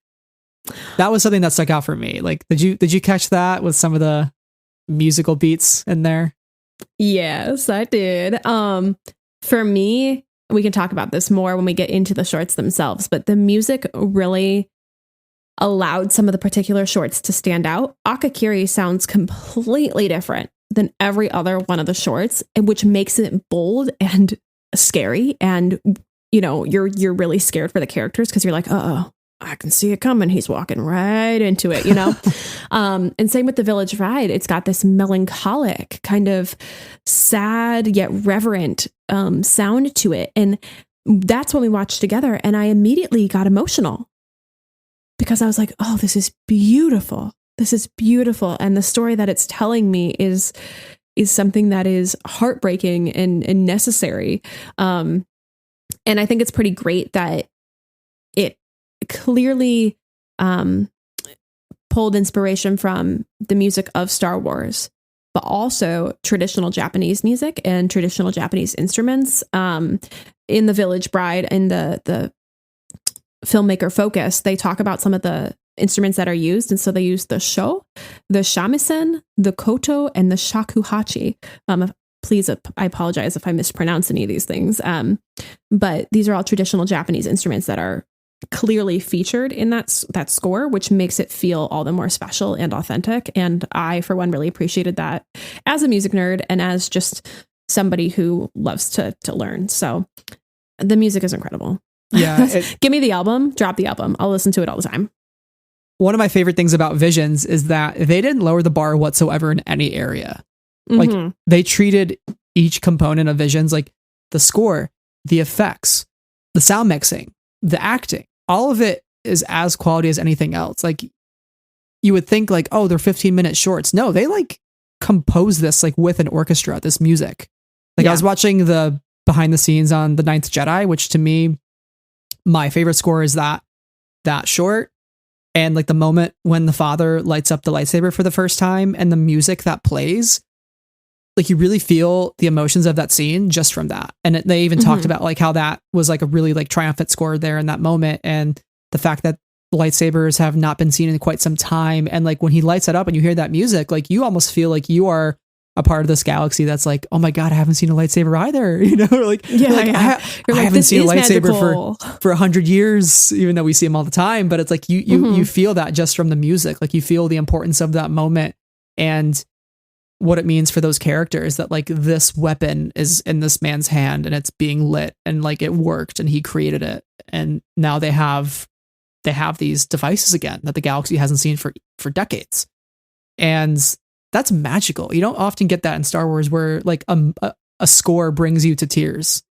[SPEAKER 1] That was something that stuck out for me. Like, did you catch that with some of the musical beats in there?
[SPEAKER 2] Yes, I did. For me, we can talk about this more when we get into the shorts themselves, but the music really allowed some of the particular shorts to stand out. Akakiri sounds completely different than every other one of the shorts, and which makes it bold and scary. And, you know, you're really scared for the characters because you're like, oh, I can see it coming. He's walking right into it, you know? And same with the Village Ride. It's got this melancholic kind of sad yet reverent sound to it. And that's when we watched together. And I immediately got emotional because I was like, oh, this is beautiful. This is beautiful. And the story that it's telling me is something that is heartbreaking and necessary. And I think it's pretty great that it clearly pulled inspiration from the music of Star Wars, but also traditional Japanese music and traditional Japanese instruments. In the Village Bride and the filmmaker Focus, they talk about some of the instruments that are used. And so they use the sho, the shamisen, the koto, and the shakuhachi. Please, I apologize if I mispronounce any of these things. But these are all traditional Japanese instruments that are clearly featured in that score, which makes it feel all the more special and authentic. And I, for one, really appreciated that as a music nerd and as just somebody who loves to learn. So the music is incredible.
[SPEAKER 1] Yeah.
[SPEAKER 2] Give me the album, drop the album. I'll listen to it all the time.
[SPEAKER 1] One of my favorite things about Visions is that they didn't lower the bar whatsoever in any area. Like they treated each component of Visions, like the score, the effects, the sound mixing, the acting, all of it is as quality as anything else. Like you would think like, oh, they're 15-minute shorts. No, they like compose this like with an orchestra, this music. Like I was watching the behind the scenes on The Ninth Jedi, which to me, my favorite score is that short. And like the moment when the father lights up the lightsaber for the first time and the music that plays, like you really feel the emotions of that scene just from that. And they even talked about like how that was like a really like triumphant score there in that moment. And the fact that lightsabers have not been seen in quite some time. And like when he lights it up and you hear that music, like you almost feel like you are a part of this galaxy that's like, oh my God, I haven't seen a lightsaber either. You know, like, I haven't seen a lightsaber for 100 years, even though we see them all the time. But it's like you feel that just from the music. Like you feel the importance of that moment and what it means for those characters, that like this weapon is in this man's hand and it's being lit and like it worked and he created it. And now they have these devices again that the galaxy hasn't seen for decades. And that's magical. You don't often get that in Star Wars where like a score brings you to tears.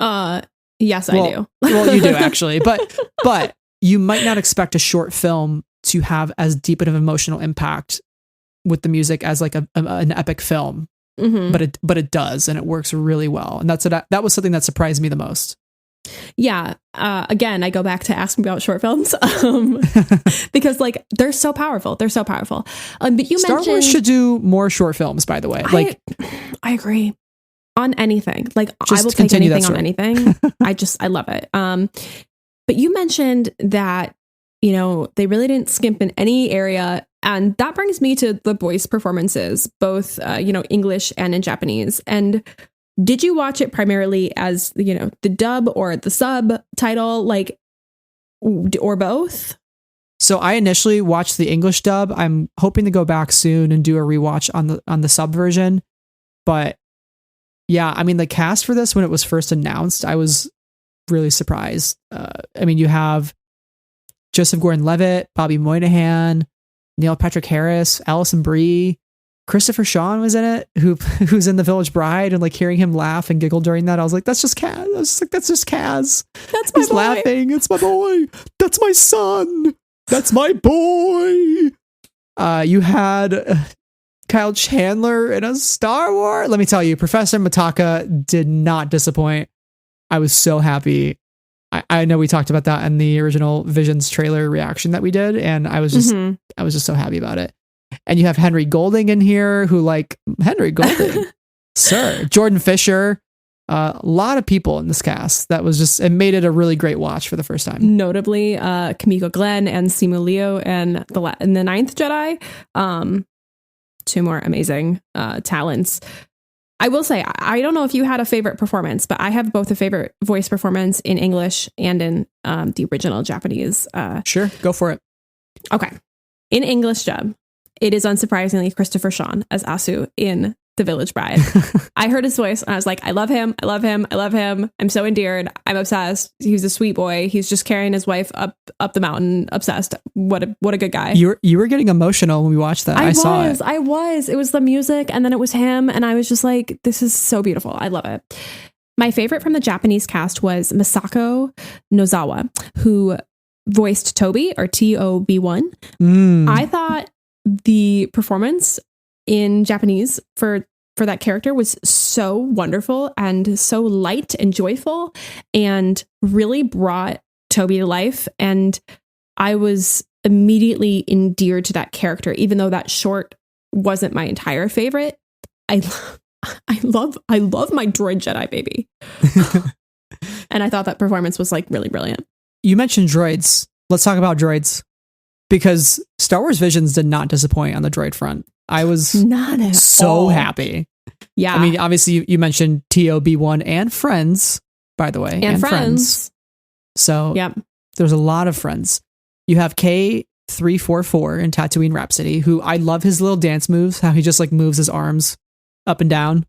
[SPEAKER 2] Yes, I do.
[SPEAKER 1] Well, you do actually, but you might not expect a short film to have as deep of an emotional impact with the music as like an epic film. But it does, and it works really well. And that was something that surprised me the most.
[SPEAKER 2] Yeah. Again, I go back to asking about short films because like they're so powerful. But you
[SPEAKER 1] Star
[SPEAKER 2] mentioned
[SPEAKER 1] Wars should do more short films, by the way.
[SPEAKER 2] I agree on anything. Like I will take anything on anything. I love it. But you mentioned that, you know, they really didn't skimp in any area. And that brings me to the voice performances, both, English and in Japanese. And did you watch it primarily as, you know, the dub or the subtitle, like, or both?
[SPEAKER 1] So I initially watched the English dub. I'm hoping to go back soon and do a rewatch on the sub version. But yeah, I mean, the cast for this, when it was first announced, I was really surprised. I mean, you have Joseph Gordon-Levitt, Bobby Moynihan, Neil Patrick Harris, Alison Brie, Christopher Sean was in it, who's in The Village Bride, and like hearing him laugh and giggle during that, I was like, that's just Kaz. I was like, that's just Kaz.
[SPEAKER 2] That's my
[SPEAKER 1] He's
[SPEAKER 2] boy.
[SPEAKER 1] laughing. It's my boy. That's my son. That's my boy. You had Kyle Chandler in a Star Wars. Let me tell you, Professor Mataka did not disappoint. I was so happy. I know we talked about that in the original Visions trailer reaction that we did, and I was just so happy about it. And you have Henry Golding in here, who like Henry Golding, sir, Jordan Fisher, a lot of people in this cast. That was just, it made it a really great watch for the first time.
[SPEAKER 2] two more amazing talents. I will say, I don't know if you had a favorite performance, but I have both a favorite voice performance in English and in the original Japanese.
[SPEAKER 1] Sure, go for it.
[SPEAKER 2] Okay. In English dub, it is unsurprisingly Christopher Sean as Asu in The Village Bride. I heard his voice and I was like, I love him. I love him. I love him. I'm so endeared. I'm obsessed. He's a sweet boy. He's just carrying his wife up the mountain. Obsessed. What a good guy.
[SPEAKER 1] You were getting emotional when we watched that. I saw it.
[SPEAKER 2] I was. It was the music and then it was him. And I was just like, this is so beautiful. I love it. My favorite from the Japanese cast was Masako Nozawa, who voiced Toby, or TOB1. I thought the performance in Japanese for that character was so wonderful and so light and joyful and really brought Toby to life. And I was immediately endeared to that character, even though that short wasn't my entire favorite. I love my droid Jedi baby. And I thought that performance was like really brilliant.
[SPEAKER 1] You mentioned droids. Let's talk about droids, because Star Wars Visions did not disappoint on the droid front. I was
[SPEAKER 2] not at
[SPEAKER 1] so
[SPEAKER 2] all
[SPEAKER 1] happy.
[SPEAKER 2] Yeah.
[SPEAKER 1] I mean, obviously you mentioned TOB1 and Friends, by the way.
[SPEAKER 2] And Friends.
[SPEAKER 1] So
[SPEAKER 2] yep.
[SPEAKER 1] There's a lot of Friends. You have K344 in Tatooine Rhapsody, who I love his little dance moves, how he just like moves his arms up and down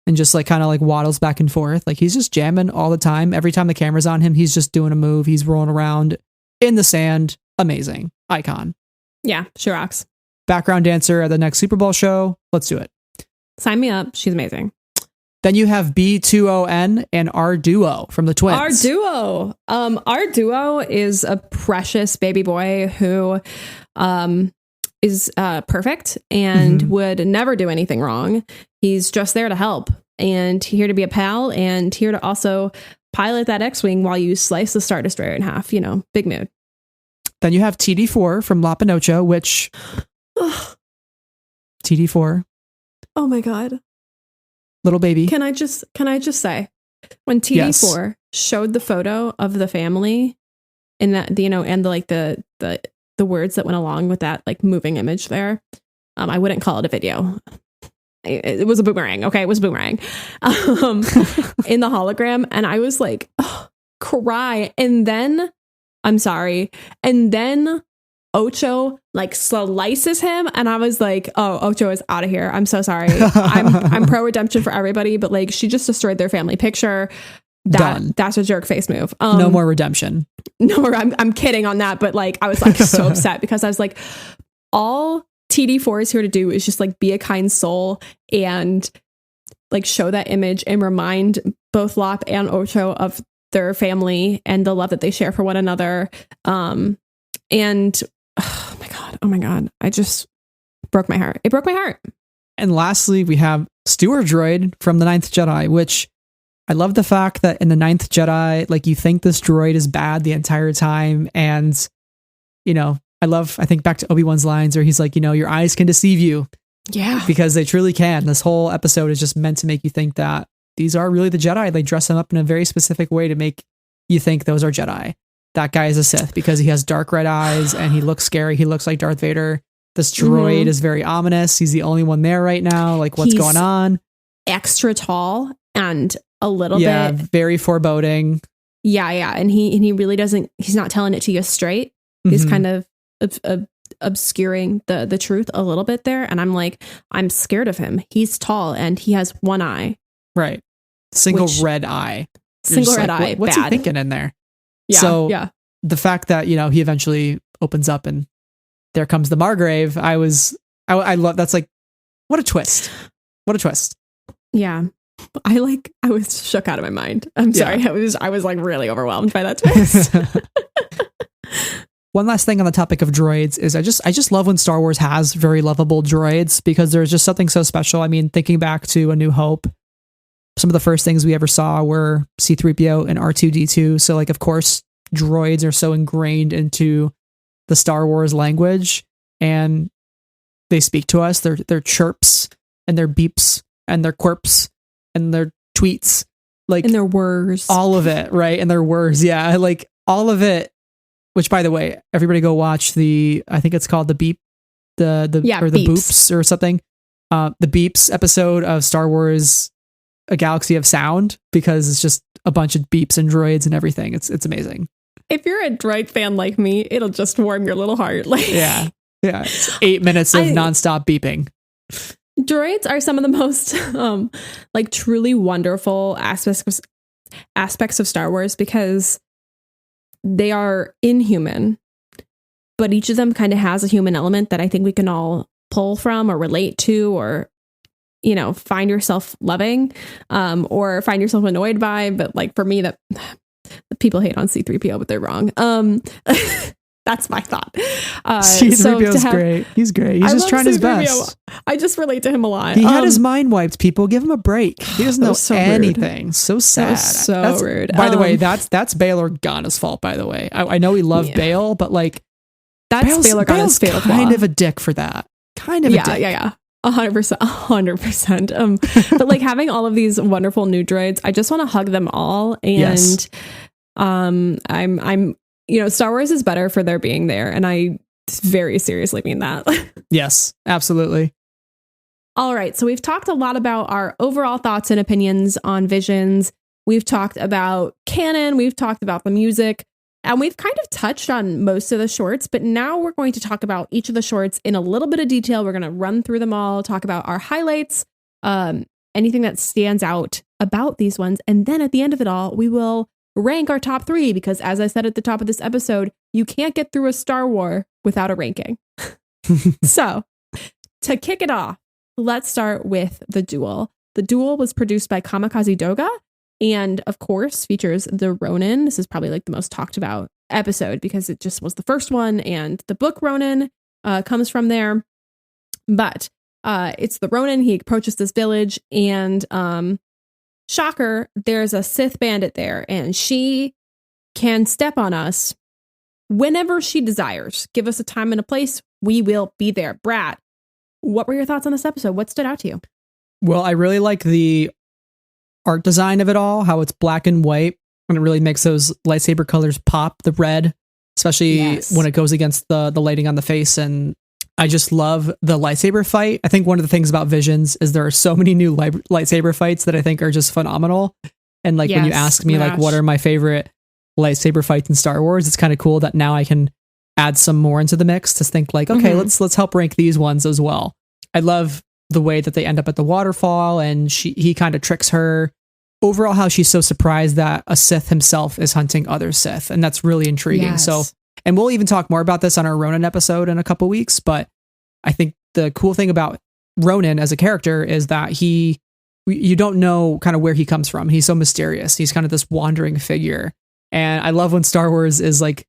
[SPEAKER 1] and just like kind of like waddles back and forth. Like he's just jamming all the time. Every time the camera's on him, he's just doing a move. He's rolling around in the sand. Amazing. Icon.
[SPEAKER 2] Yeah, she rocks.
[SPEAKER 1] Background dancer at the next Super Bowl show. Let's do it.
[SPEAKER 2] Sign me up. She's amazing.
[SPEAKER 1] Then you have B2ON and R Duo from the Twins.
[SPEAKER 2] R Duo. R Duo is a precious baby boy who is perfect and would never do anything wrong. He's just there to help and here to be a pal and here to also pilot that X-Wing while you slice the Star Destroyer in half. You know, big mood.
[SPEAKER 1] Then you have TD4 from La Pinocha, which TD4.
[SPEAKER 2] Oh my God.
[SPEAKER 1] Little baby.
[SPEAKER 2] Can I just say, when TD4 showed the photo of the family in that, you know, and the words that went along with that like moving image there, I wouldn't call it a video. It was a boomerang. Okay. It was a boomerang in the hologram. And I was like, oh, cry. And then I'm sorry. And then Ocho like slices him. And I was like, oh, Ocho is out of here. I'm so sorry. I'm pro redemption for everybody, but like she just destroyed their family picture. That's a jerk face move.
[SPEAKER 1] No more redemption.
[SPEAKER 2] No more. I'm kidding on that. But like, I was like so upset because I was like, all TD4 is here to do is just like be a kind soul and like show that image and remind both Lop and Ocho of their family and the love that they share for one another. And oh my God, I just broke my heart. It broke my heart.
[SPEAKER 1] And lastly, we have Steward Droid from the Ninth Jedi, which I love the fact that in the Ninth Jedi, like you think this droid is bad the entire time. And, you know, I think back to Obi-Wan's lines where he's like, you know, your eyes can deceive you.
[SPEAKER 2] Yeah.
[SPEAKER 1] Because they truly can. This whole episode is just meant to make you think that these are really the Jedi. They dress them up in a very specific way to make you think those are Jedi. That guy is a Sith because he has dark red eyes and he looks scary. He looks like Darth Vader. This droid is very ominous. He's the only one there right now. Like, what's going on?
[SPEAKER 2] Extra tall and a little bit.
[SPEAKER 1] Yeah, very foreboding.
[SPEAKER 2] Yeah. And he really doesn't, he's not telling it to you straight. He's kind of obscuring the truth a little bit there. And I'm like, I'm scared of him. He's tall and he has one eye.
[SPEAKER 1] Right. Single red eye.
[SPEAKER 2] Single red eye.
[SPEAKER 1] What's
[SPEAKER 2] bad.
[SPEAKER 1] he thinking in there?
[SPEAKER 2] Yeah.
[SPEAKER 1] So the fact that, you know, he eventually opens up and there comes the Margrave. I love, that's like, what a twist. What a twist.
[SPEAKER 2] Yeah. I was shook out of my mind. I'm sorry. I was like really overwhelmed by that twist.
[SPEAKER 1] One last thing on the topic of droids is I just love when Star Wars has very lovable droids because there's just something so special. I mean, thinking back to A New Hope, some of the first things we ever saw were C-3PO and R2-D2. So like, of course, droids are so ingrained into the Star Wars language and they speak to us. Their chirps and their beeps and their quirps and their tweets, like,
[SPEAKER 2] and their whirs,
[SPEAKER 1] all of it. Right. And their whirs. Yeah. Like all of it, which by the way, everybody go watch I think it's called The Beep or the Boops or something. The Beeps episode of Star Wars A Galaxy of Sound, because it's just a bunch of beeps and droids and everything. It's amazing.
[SPEAKER 2] If you're a droid fan like me, it'll just warm your little heart. Like,
[SPEAKER 1] yeah. It's 8 minutes of nonstop beeping.
[SPEAKER 2] Droids are some of the most like truly wonderful aspects of Star Wars, because they are inhuman, but each of them kind of has a human element that I think we can all pull from or relate to, or, you know, find yourself loving, or find yourself annoyed by. But like for me, that people hate on C-3PO, but they're wrong. That's my thought.
[SPEAKER 1] C-3PO's great. He's great. He's just trying his best.
[SPEAKER 2] I just relate to him a lot.
[SPEAKER 1] He had his mind wiped, people. Give him a break. He doesn't know anything. Rude. So sad.
[SPEAKER 2] That's rude.
[SPEAKER 1] By the way, that's Bail Organa's fault, by the way. I know we love Bail, but like,
[SPEAKER 2] that's Bail Organa's fatal flaw.
[SPEAKER 1] Kind of a dick for that. Kind of a dick.
[SPEAKER 2] Yeah. 100%. But like having all of these wonderful new droids, I just want to hug them all. And I'm you know, Star Wars is better for their being there, and I very seriously mean that.
[SPEAKER 1] Yes, absolutely.
[SPEAKER 2] All right, so we've talked a lot about our overall thoughts and opinions on Visions. We've talked about canon, we've talked about the music, and we've kind of touched on most of the shorts, but now we're going to talk about each of the shorts in a little bit of detail. We're going to run through them all, talk about our highlights, anything that stands out about these ones, and then at the end of it all, we will rank our top 3, because as I said at the top of this episode, you can't get through a Star War without a ranking. So to kick it off, let's start with The Duel. The Duel was produced by Kamikaze Doga, and of course features the Ronin. This is probably like the most talked about episode because it just was the first one, and the book Ronin comes from there. But it's the Ronin. He approaches this village, and shocker, there's a Sith bandit there, and she can step on us whenever she desires. Give us a time and a place, we will be there. Brad, what were your thoughts on this episode? What stood out to you?
[SPEAKER 1] Well, I really like the art design of it all, how it's black and white, and it really makes those lightsaber colors pop, the red, especially when it goes against the lighting on the face. And I just love the lightsaber fight. I think one of the things about Visions is there are so many new lightsaber fights that I think are just phenomenal. And like when you ask me like what are my favorite lightsaber fights in Star Wars, it's kind of cool that now I can add some more into the mix to think like, okay, let's help rank these ones as well. I love the way that they end up at the waterfall, and he kind of tricks her. Overall, how she's so surprised that a Sith himself is hunting other Sith, and that's really intriguing.
[SPEAKER 2] Yes.
[SPEAKER 1] So. And we'll even talk more about this on our Ronin episode in a couple weeks. But I think the cool thing about Ronin as a character is that you don't know kind of where he comes from. He's so mysterious. He's kind of this wandering figure. And I love when Star Wars is like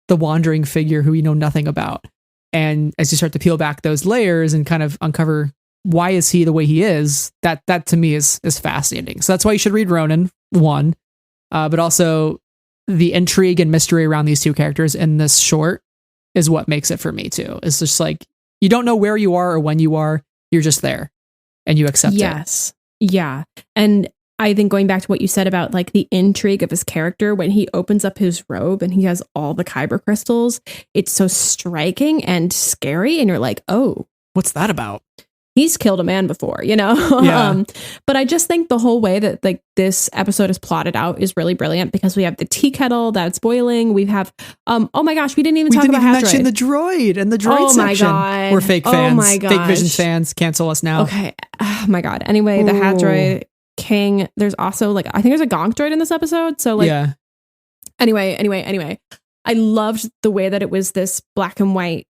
[SPEAKER 1] the wandering figure who you know nothing about. And as you start to peel back those layers and kind of uncover why is he the way he is, that to me is fascinating. So that's why you should read Ronin, one. But also the intrigue and mystery around these two characters in this short is what makes it for me too. It's just like, you don't know where you are or when you are, you're just there and you accept it.
[SPEAKER 2] Yes. Yeah. And I think going back to what you said about like the intrigue of his character, when he opens up his robe and he has all the kyber crystals, it's so striking and scary. And you're like, oh,
[SPEAKER 1] what's that about?
[SPEAKER 2] He's killed a man before, you know?
[SPEAKER 1] Yeah.
[SPEAKER 2] But I just think the whole way that like this episode is plotted out is really brilliant, because we have the tea kettle that's boiling. We have, oh my gosh, we didn't even talk about
[SPEAKER 1] mention the droid and the droid section.
[SPEAKER 2] God.
[SPEAKER 1] We're fake fans.
[SPEAKER 2] Oh my gosh.
[SPEAKER 1] Fake Visions fans. Cancel us now.
[SPEAKER 2] Okay. Oh my God. Anyway, the hat droid king. There's also like, I think there's a gonk droid in this episode. So like,
[SPEAKER 1] yeah.
[SPEAKER 2] Anyway. I loved the way that it was this black and white,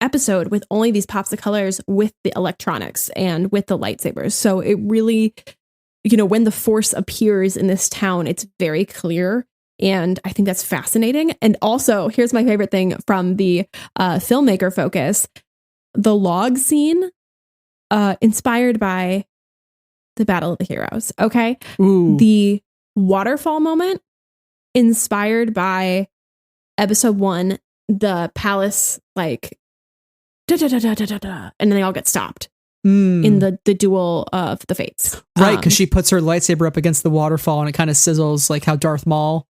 [SPEAKER 2] episode with only these pops of colors with the electronics and with the lightsabers. So it really, you know, when the Force appears in this town, it's very clear. And I think that's fascinating. And also, here's my favorite thing from the filmmaker focus, the log scene inspired by the Battle of the Heroes. Okay.
[SPEAKER 1] Ooh.
[SPEAKER 2] The waterfall moment inspired by episode 1, the palace, like, and then they all get stopped in the duel of the fates.
[SPEAKER 1] Right, because she puts her lightsaber up against the waterfall and it kind of sizzles, like how Darth Maul,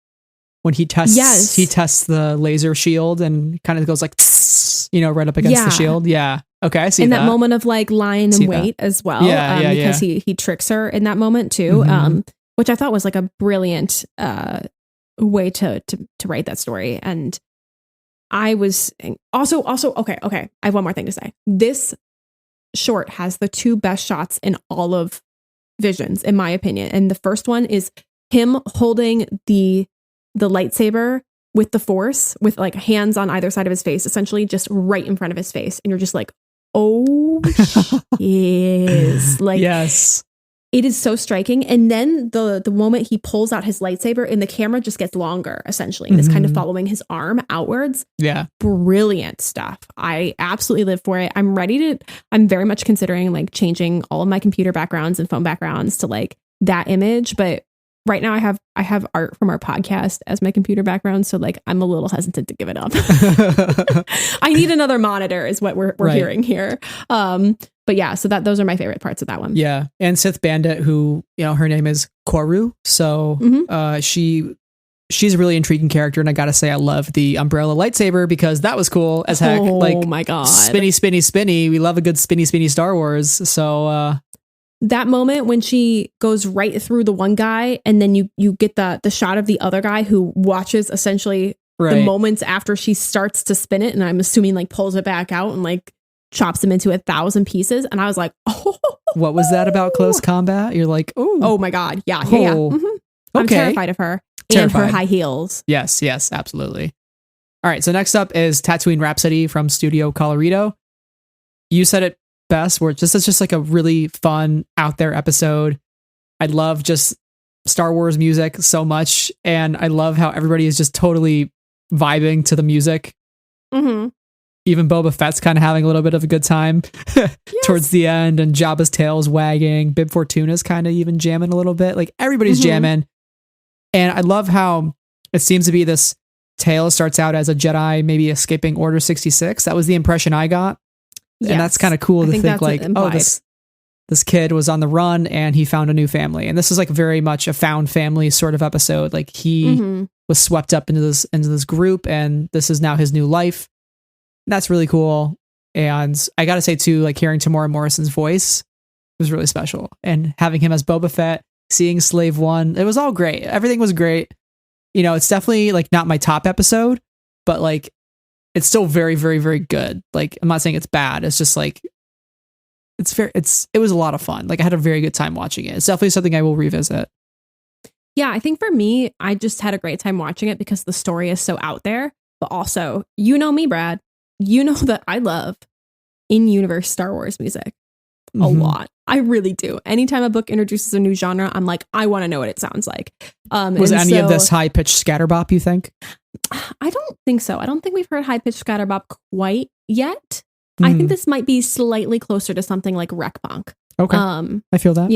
[SPEAKER 1] when he tests the laser shield and kind of goes like, tss. right up against the shield. Yeah. Okay, I see
[SPEAKER 2] in
[SPEAKER 1] that.
[SPEAKER 2] that moment of like lying in wait as well. Because he tricks her in that moment too. Which I thought was like a brilliant way to write that story. And I was also okay. I have one more thing to say. This short has the 2 best shots in all of Visions, in my opinion. And the first one is him holding the lightsaber with the Force, with like hands on either side of his face, essentially just right in front of his face. And you're just like, oh, yes. Like,
[SPEAKER 1] yes.
[SPEAKER 2] It is so striking. And then the moment he pulls out his lightsaber and the camera just gets longer, essentially, and is kind of following his arm outwards.
[SPEAKER 1] Yeah.
[SPEAKER 2] Brilliant stuff. I absolutely live for it. I'm very much considering like changing all of my computer backgrounds and phone backgrounds to like that image. But right now I have art from our podcast as my computer background. So like, I'm a little hesitant to give it up. I need another monitor is what we're hearing here. But yeah, so those are my favorite parts of that one.
[SPEAKER 1] Yeah. And Sith Bandit, who, her name is Koru. So she's a really intriguing character. And I got to say, I love the umbrella lightsaber because that was cool as heck.
[SPEAKER 2] Oh my God.
[SPEAKER 1] Spinny, spinny, spinny. We love a good spinny, spinny Star Wars. So,
[SPEAKER 2] that moment when she goes right through the one guy and then you get the shot of the other guy who watches essentially the moments after she starts to spin it. And I'm assuming like pulls it back out and like chops him into 1,000 pieces. And I was like, oh,
[SPEAKER 1] what was that about close combat? You're like, oh
[SPEAKER 2] my God. Yeah. I'm terrified of her and her high heels.
[SPEAKER 1] Yes, absolutely. All right. So next up is Tatooine Rhapsody from Studio Colorido. You said it best, where it's just like a really fun out there episode. I love just Star Wars music so much, and I love how everybody is just totally vibing to the music. Even Boba Fett's kind of having a little bit of a good time towards the end, and Jabba's tail's wagging. Bib Fortuna's kind of even jamming a little bit. Like everybody's jamming, and I love how it seems to be this tale starts out as a Jedi maybe escaping Order 66. That was the impression I got. And that's kind of cool to think like, this kid was on the run and he found a new family. And this is like very much a found family sort of episode. Like he was swept up into this group, and this is now his new life. That's really cool. And I got to say too, like hearing Tamora Morrison's voice was really special, and having him as Boba Fett, seeing Slave One, it was all great. Everything was great. It's definitely like not my top episode, but like, it's still very, very, very good. Like, I'm not saying it's bad. It's just like, it was a lot of fun. Like I had a very good time watching it. It's definitely something I will revisit.
[SPEAKER 2] Yeah. I think for me, I just had a great time watching it because the story is so out there, but also, me, Brad, that I love in-universe Star Wars music a lot. I really do. Anytime a book introduces a new genre, I'm like, I want to know what it sounds like.
[SPEAKER 1] Was any of this high-pitched scatterbop, you think?
[SPEAKER 2] I don't think so. I don't think we've heard high-pitched scatterbop quite yet. I think this might be slightly closer to something like rec punk.
[SPEAKER 1] Okay. I feel that.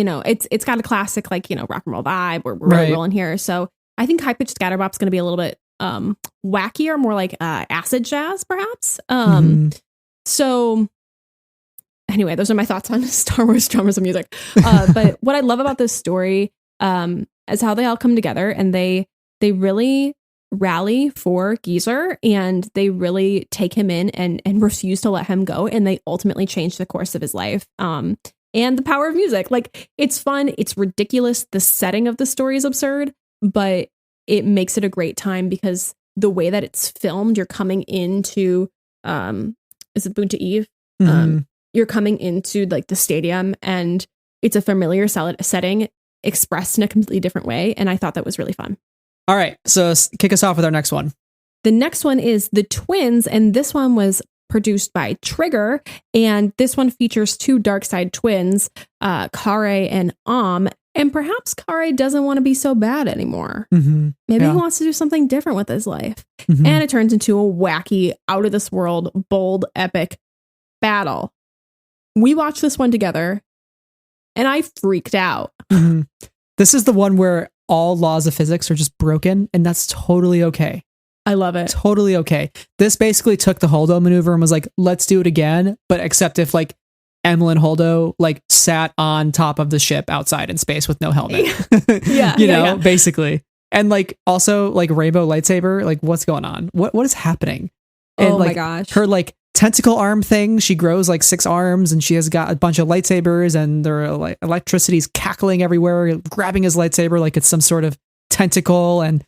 [SPEAKER 2] It's got a classic like, rock and roll vibe. We're really rolling here. So I think high-pitched scatterbop's going to be a little bit wackier, more like acid jazz, perhaps. So anyway, those are my thoughts on Star Wars genres of music. But what I love about this story is how they all come together, and they really rally for Geezer, and they really take him in and refuse to let him go, and they ultimately change the course of his life. And the power of music, like it's fun, it's ridiculous, the setting of the story is absurd, but it makes it a great time because the way that it's filmed, you're coming into is it Boonta Eve? You're coming into like the stadium, and it's a familiar setting expressed in a completely different way, and I thought that was really fun.
[SPEAKER 1] All right, so kick us off with our next one.
[SPEAKER 2] The next one is The Twins, and this one was produced by Trigger, and this one features 2 dark side twins, Kare and and perhaps Kare doesn't want to be so bad anymore. Maybe he wants to do something different with his life. And it turns into a wacky, out of this world, bold, epic battle. We watched this one together, and I freaked out.
[SPEAKER 1] This is the one where all laws of physics are just broken, and that's totally okay.
[SPEAKER 2] I love it.
[SPEAKER 1] Totally okay. This basically took the Holdo maneuver and was like, let's do it again, but except if like Emlyn Holdo like sat on top of the ship outside in space with no helmet. Basically. And like also like rainbow lightsaber, like what's going on? What is happening? And
[SPEAKER 2] oh
[SPEAKER 1] like
[SPEAKER 2] my gosh.
[SPEAKER 1] her like tentacle arm thing. She grows like 6 arms, and she has got a bunch of lightsabers, and their like electricity's cackling everywhere, grabbing his lightsaber like it's some sort of tentacle. And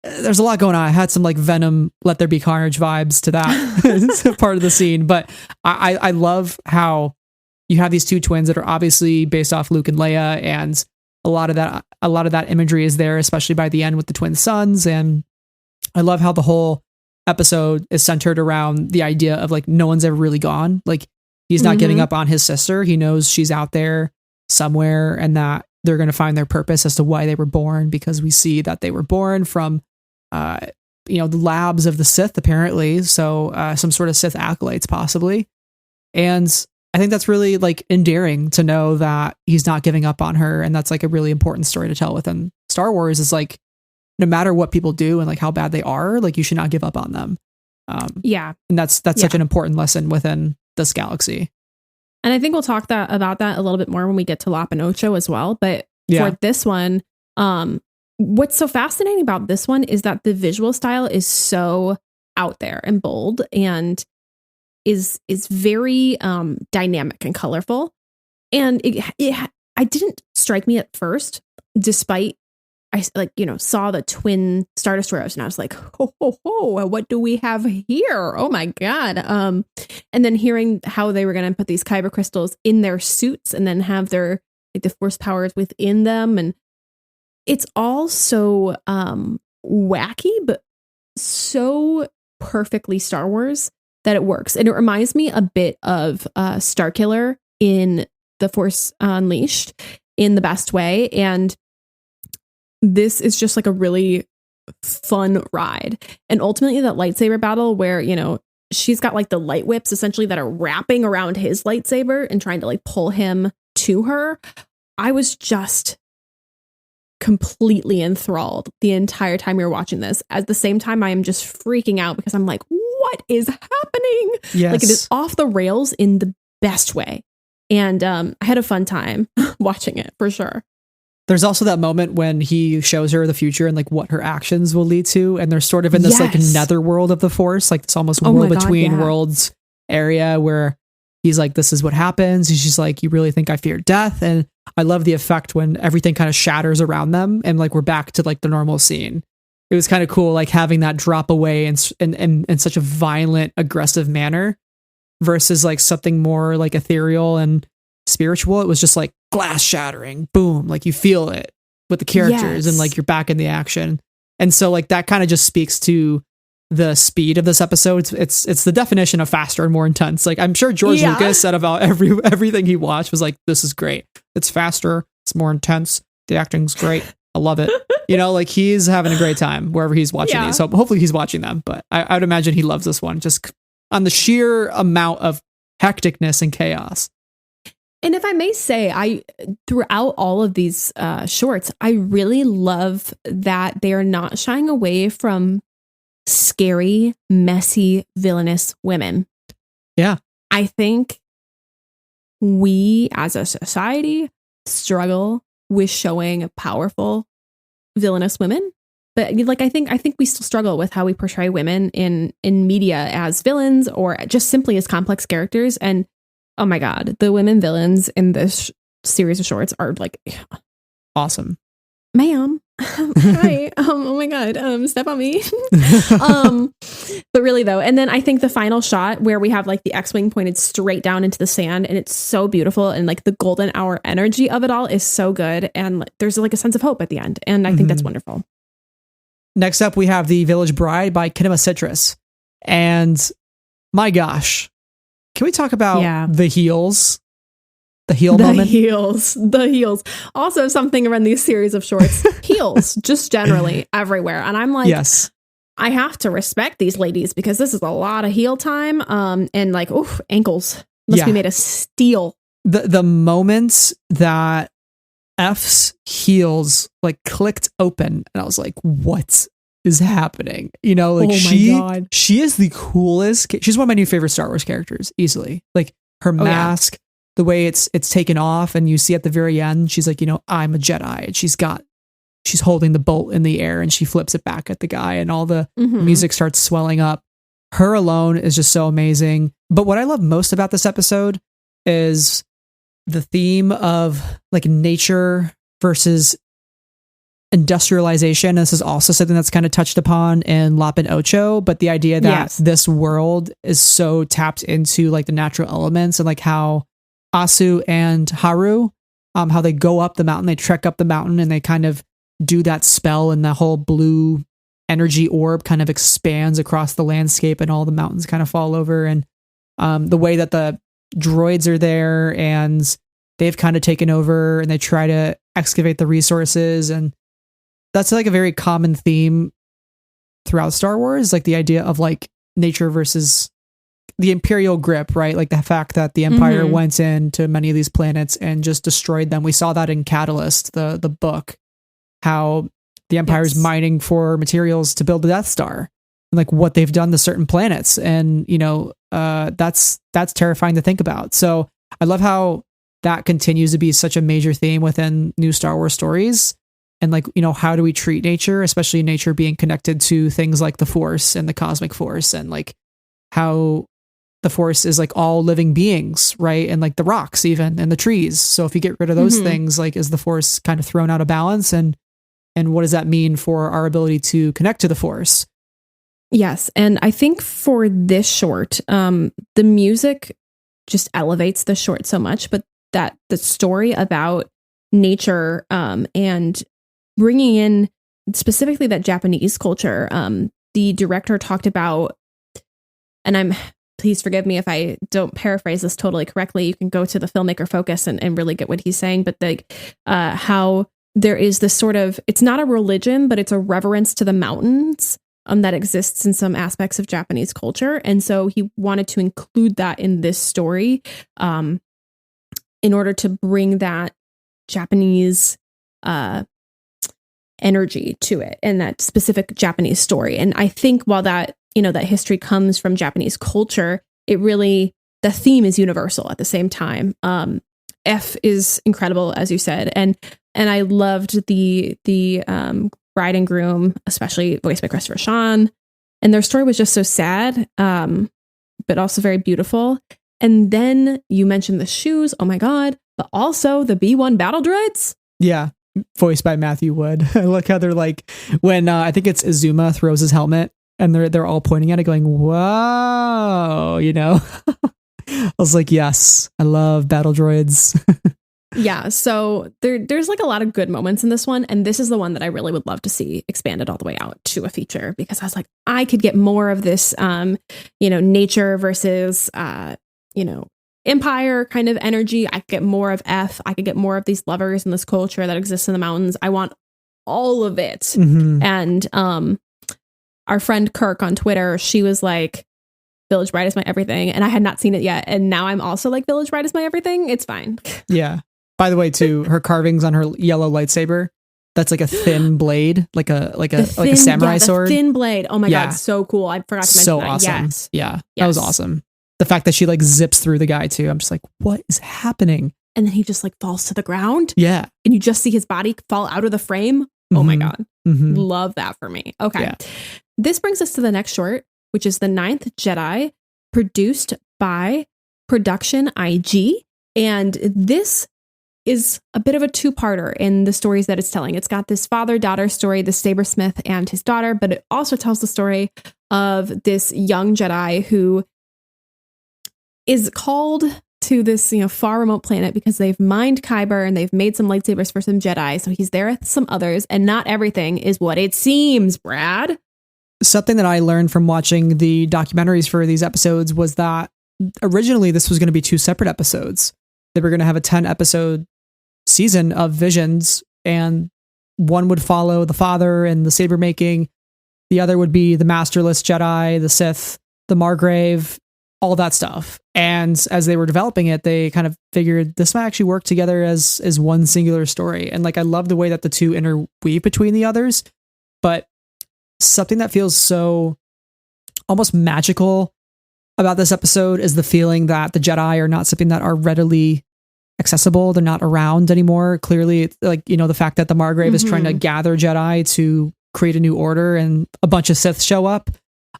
[SPEAKER 1] there's a lot going on. I had some like Venom, Let There Be Carnage vibes to that part of the scene. But I love how you have these two twins that are obviously based off Luke and Leia, and a lot of that imagery is there, especially by the end with the twin sons. And I love how the whole episode is centered around the idea of like no one's ever really gone. Like he's not giving up on his sister. He knows she's out there somewhere, and that they're going to find their purpose as to why they were born, because we see that they were born from the labs of the Sith, apparently. So some sort of Sith acolytes possibly. And I think that's really like endearing to know that he's not giving up on her. And that's like a really important story to tell within Star Wars, is like, no matter what people do and like how bad they are, like you should not give up on them. And that's such an important lesson within this galaxy.
[SPEAKER 2] And I think we'll talk about that a little bit more when we get to Lop and Ocho as well. But for this one, what's so fascinating about this one is that the visual style is so out there and bold, and is very dynamic and colorful. And it didn't strike me at first, despite I saw the twin Star Destroyers, and I was like, ho, ho, ho, what do we have here? Oh my God. And then hearing how they were going to put these kyber crystals in their suits and then have their like the force powers within them. And it's all so wacky, but so perfectly Star Wars that it works. And it reminds me a bit of Starkiller in The Force Unleashed in the best way. And this is just like a really fun ride. And ultimately that lightsaber battle where, she's got like the light whips essentially that are wrapping around his lightsaber and trying to like pull him to her. I was just completely enthralled the entire time we were watching this. At the same time, I am just freaking out because I'm like, what is happening?
[SPEAKER 1] Yes.
[SPEAKER 2] Like it is off the rails in the best way. And I had a fun time watching it for sure.
[SPEAKER 1] There's also that moment when he shows her the future and like what her actions will lead to. And they're sort of in this like netherworld of the Force, like this almost world between worlds area where he's like, this is what happens. And she's like, you really think I fear death? And I love the effect when everything kind of shatters around them and like we're back to like the normal scene. It was kind of cool, like having that drop away in such a violent, aggressive manner versus like something more like ethereal and spiritual. It was just like glass shattering, boom, like you feel it with the characters and like you're back in the action. And so like that kind of just speaks to the speed of this episode. It's the definition of faster and more intense. Like I'm sure George Lucas said about everything he watched was like, this is great. It's faster. It's more intense. The acting's great. I love it. Like he's having a great time wherever he's watching these. So hopefully he's watching them, but I would imagine he loves this one just on the sheer amount of hecticness and chaos.
[SPEAKER 2] And if I may say, throughout all of these shorts, I really love that they are not shying away from scary, messy, villainous women.
[SPEAKER 1] Yeah.
[SPEAKER 2] I think we as a society struggle with showing powerful, villainous women. But like I think we still struggle with how we portray women in media as villains or just simply as complex characters. And oh my God, the women villains in this series of shorts are like
[SPEAKER 1] awesome.
[SPEAKER 2] Ma'am. Hi. Oh my God. Step on me. But really though, and then I think the final shot where we have like the X-Wing pointed straight down into the sand and it's so beautiful and like the golden hour energy of it all is so good. And there's like a sense of hope at the end. And I think that's wonderful.
[SPEAKER 1] Next up, we have The Village Bride by Kinema Citrus. And my gosh, can we talk about the heels? The heel moment?
[SPEAKER 2] The heels. Also something around these series of shorts. Heels, just generally everywhere. And I'm like,
[SPEAKER 1] yes,
[SPEAKER 2] I have to respect these ladies because this is a lot of heel time. And like, oof, ankles must be made of steel.
[SPEAKER 1] The moments that F's heels like clicked open and I was like, what is happening? Like she is the coolest. She's one of my new favorite Star Wars characters, easily. Like her mask, the way it's taken off, and you see at the very end, she's like, I'm a Jedi, and she's holding the bolt in the air and she flips it back at the guy and all the music starts swelling up. her alone is just so amazing. But what I love most about this episode is the theme of like nature versus industrialization. This is also something that's kind of touched upon in Lop and Ocho, but the idea that this world is so tapped into like the natural elements, and like how Asu and Haru, how they go up the mountain, they trek up the mountain, and they kind of do that spell, and the whole blue energy orb kind of expands across the landscape, and all the mountains kind of fall over. And the way that the droids are there, and they've kind of taken over, and they try to excavate the resources, and that's like a very common theme throughout Star Wars, like the idea of like nature versus the Imperial grip, right? Like the fact that the Empire went into many of these planets and just destroyed them. We saw that in Catalyst, the book, how the Empire is mining for materials to build the Death Star, and like what they've done to certain planets. And, you know, that's terrifying to think about. So I love how that continues to be such a major theme within new Star Wars stories. And like, you know, how do we treat nature, especially nature being connected to things like the Force and the cosmic force, and like how the Force is like all living beings, right? And like the rocks even, and the trees. So if you get rid of those things, like is the Force kind of thrown out of balance? And what does that mean for our ability to connect to the Force?
[SPEAKER 2] Yes. And I think for this short, the music just elevates the short so much, but that the story about nature and bringing in specifically that Japanese culture, the director talked about, and please forgive me if I don't paraphrase this totally correctly. You can go to the filmmaker focus and really get what he's saying, but like how there is this sort of, it's not a religion, but it's a reverence to the mountains that exists in some aspects of Japanese culture. And so he wanted to include that in this story in order to bring that Japanese energy to it, and that specific Japanese story. And I think while that, you know, that history comes from Japanese culture, it really, the theme is universal at the same time. F is incredible, as you said. And I loved the bride and groom, especially voiced by Christopher Sean. And their story was just so sad, but also very beautiful. And then you mentioned the shoes. Oh my God. But also the B-1 battle droids. Yeah.
[SPEAKER 1] Voiced by Matthew Wood. I look how they're like, when I think it's Izuma throws his helmet, and they're all pointing at it going, whoa, you know. I was like, yes, I love battle droids.
[SPEAKER 2] Yeah, so there's like a lot of good moments in this one, and this is the one that I really would love to see expanded all the way out to a feature, because I was like, I could get more of this you know, nature versus you know, Empire kind of energy. I could get more of F. I could get more of these lovers and this culture that exists in the mountains. I want all of it. And our friend Kirk on Twitter, she was like, Village Bride is my everything, and I had not seen it yet, and now I'm also like, Village Bride is my everything. It's fine.
[SPEAKER 1] Yeah. By the way, too, her carvings on her yellow lightsaber, that's like a thin blade, like a samurai sword.
[SPEAKER 2] Thin blade. Oh my God, so cool. I forgot to mention
[SPEAKER 1] so
[SPEAKER 2] that.
[SPEAKER 1] Awesome.
[SPEAKER 2] Yes.
[SPEAKER 1] Yeah, that was awesome. The fact that she like zips through the guy too, I'm just like, what is happening?
[SPEAKER 2] And then he just like falls to the ground.
[SPEAKER 1] Yeah.
[SPEAKER 2] And you just see his body fall out of the frame. Oh my God. Love that for me. Okay. Yeah. This brings us to the next short, which is The Ninth Jedi, produced by Production IG. And this is a bit of a two-parter in the stories that it's telling. It's got this father-daughter story, the Sabersmith and his daughter, but it also tells the story of this young Jedi who is called to this, you know, far remote planet because they've mined Kyber and they've made some lightsabers for some Jedi. So he's there with some others, and not everything is what it seems, Brad.
[SPEAKER 1] Something that I learned from watching the documentaries for these episodes was that originally this was going to be two separate episodes. They were going to have a 10-episode season of Visions, and one would follow the father and the saber making. The other would be the masterless Jedi, the Sith, the Margrave, all that stuff. And as they were developing it, they kind of figured this might actually work together as one singular story. And like, I love the way that the two interweave between the others, but something that feels so almost magical about this episode is the feeling that the Jedi are not something that are readily accessible. They're not around anymore. Clearly, like, you know, the fact that the Margrave is trying to gather Jedi to create a new order and a bunch of Sith show up.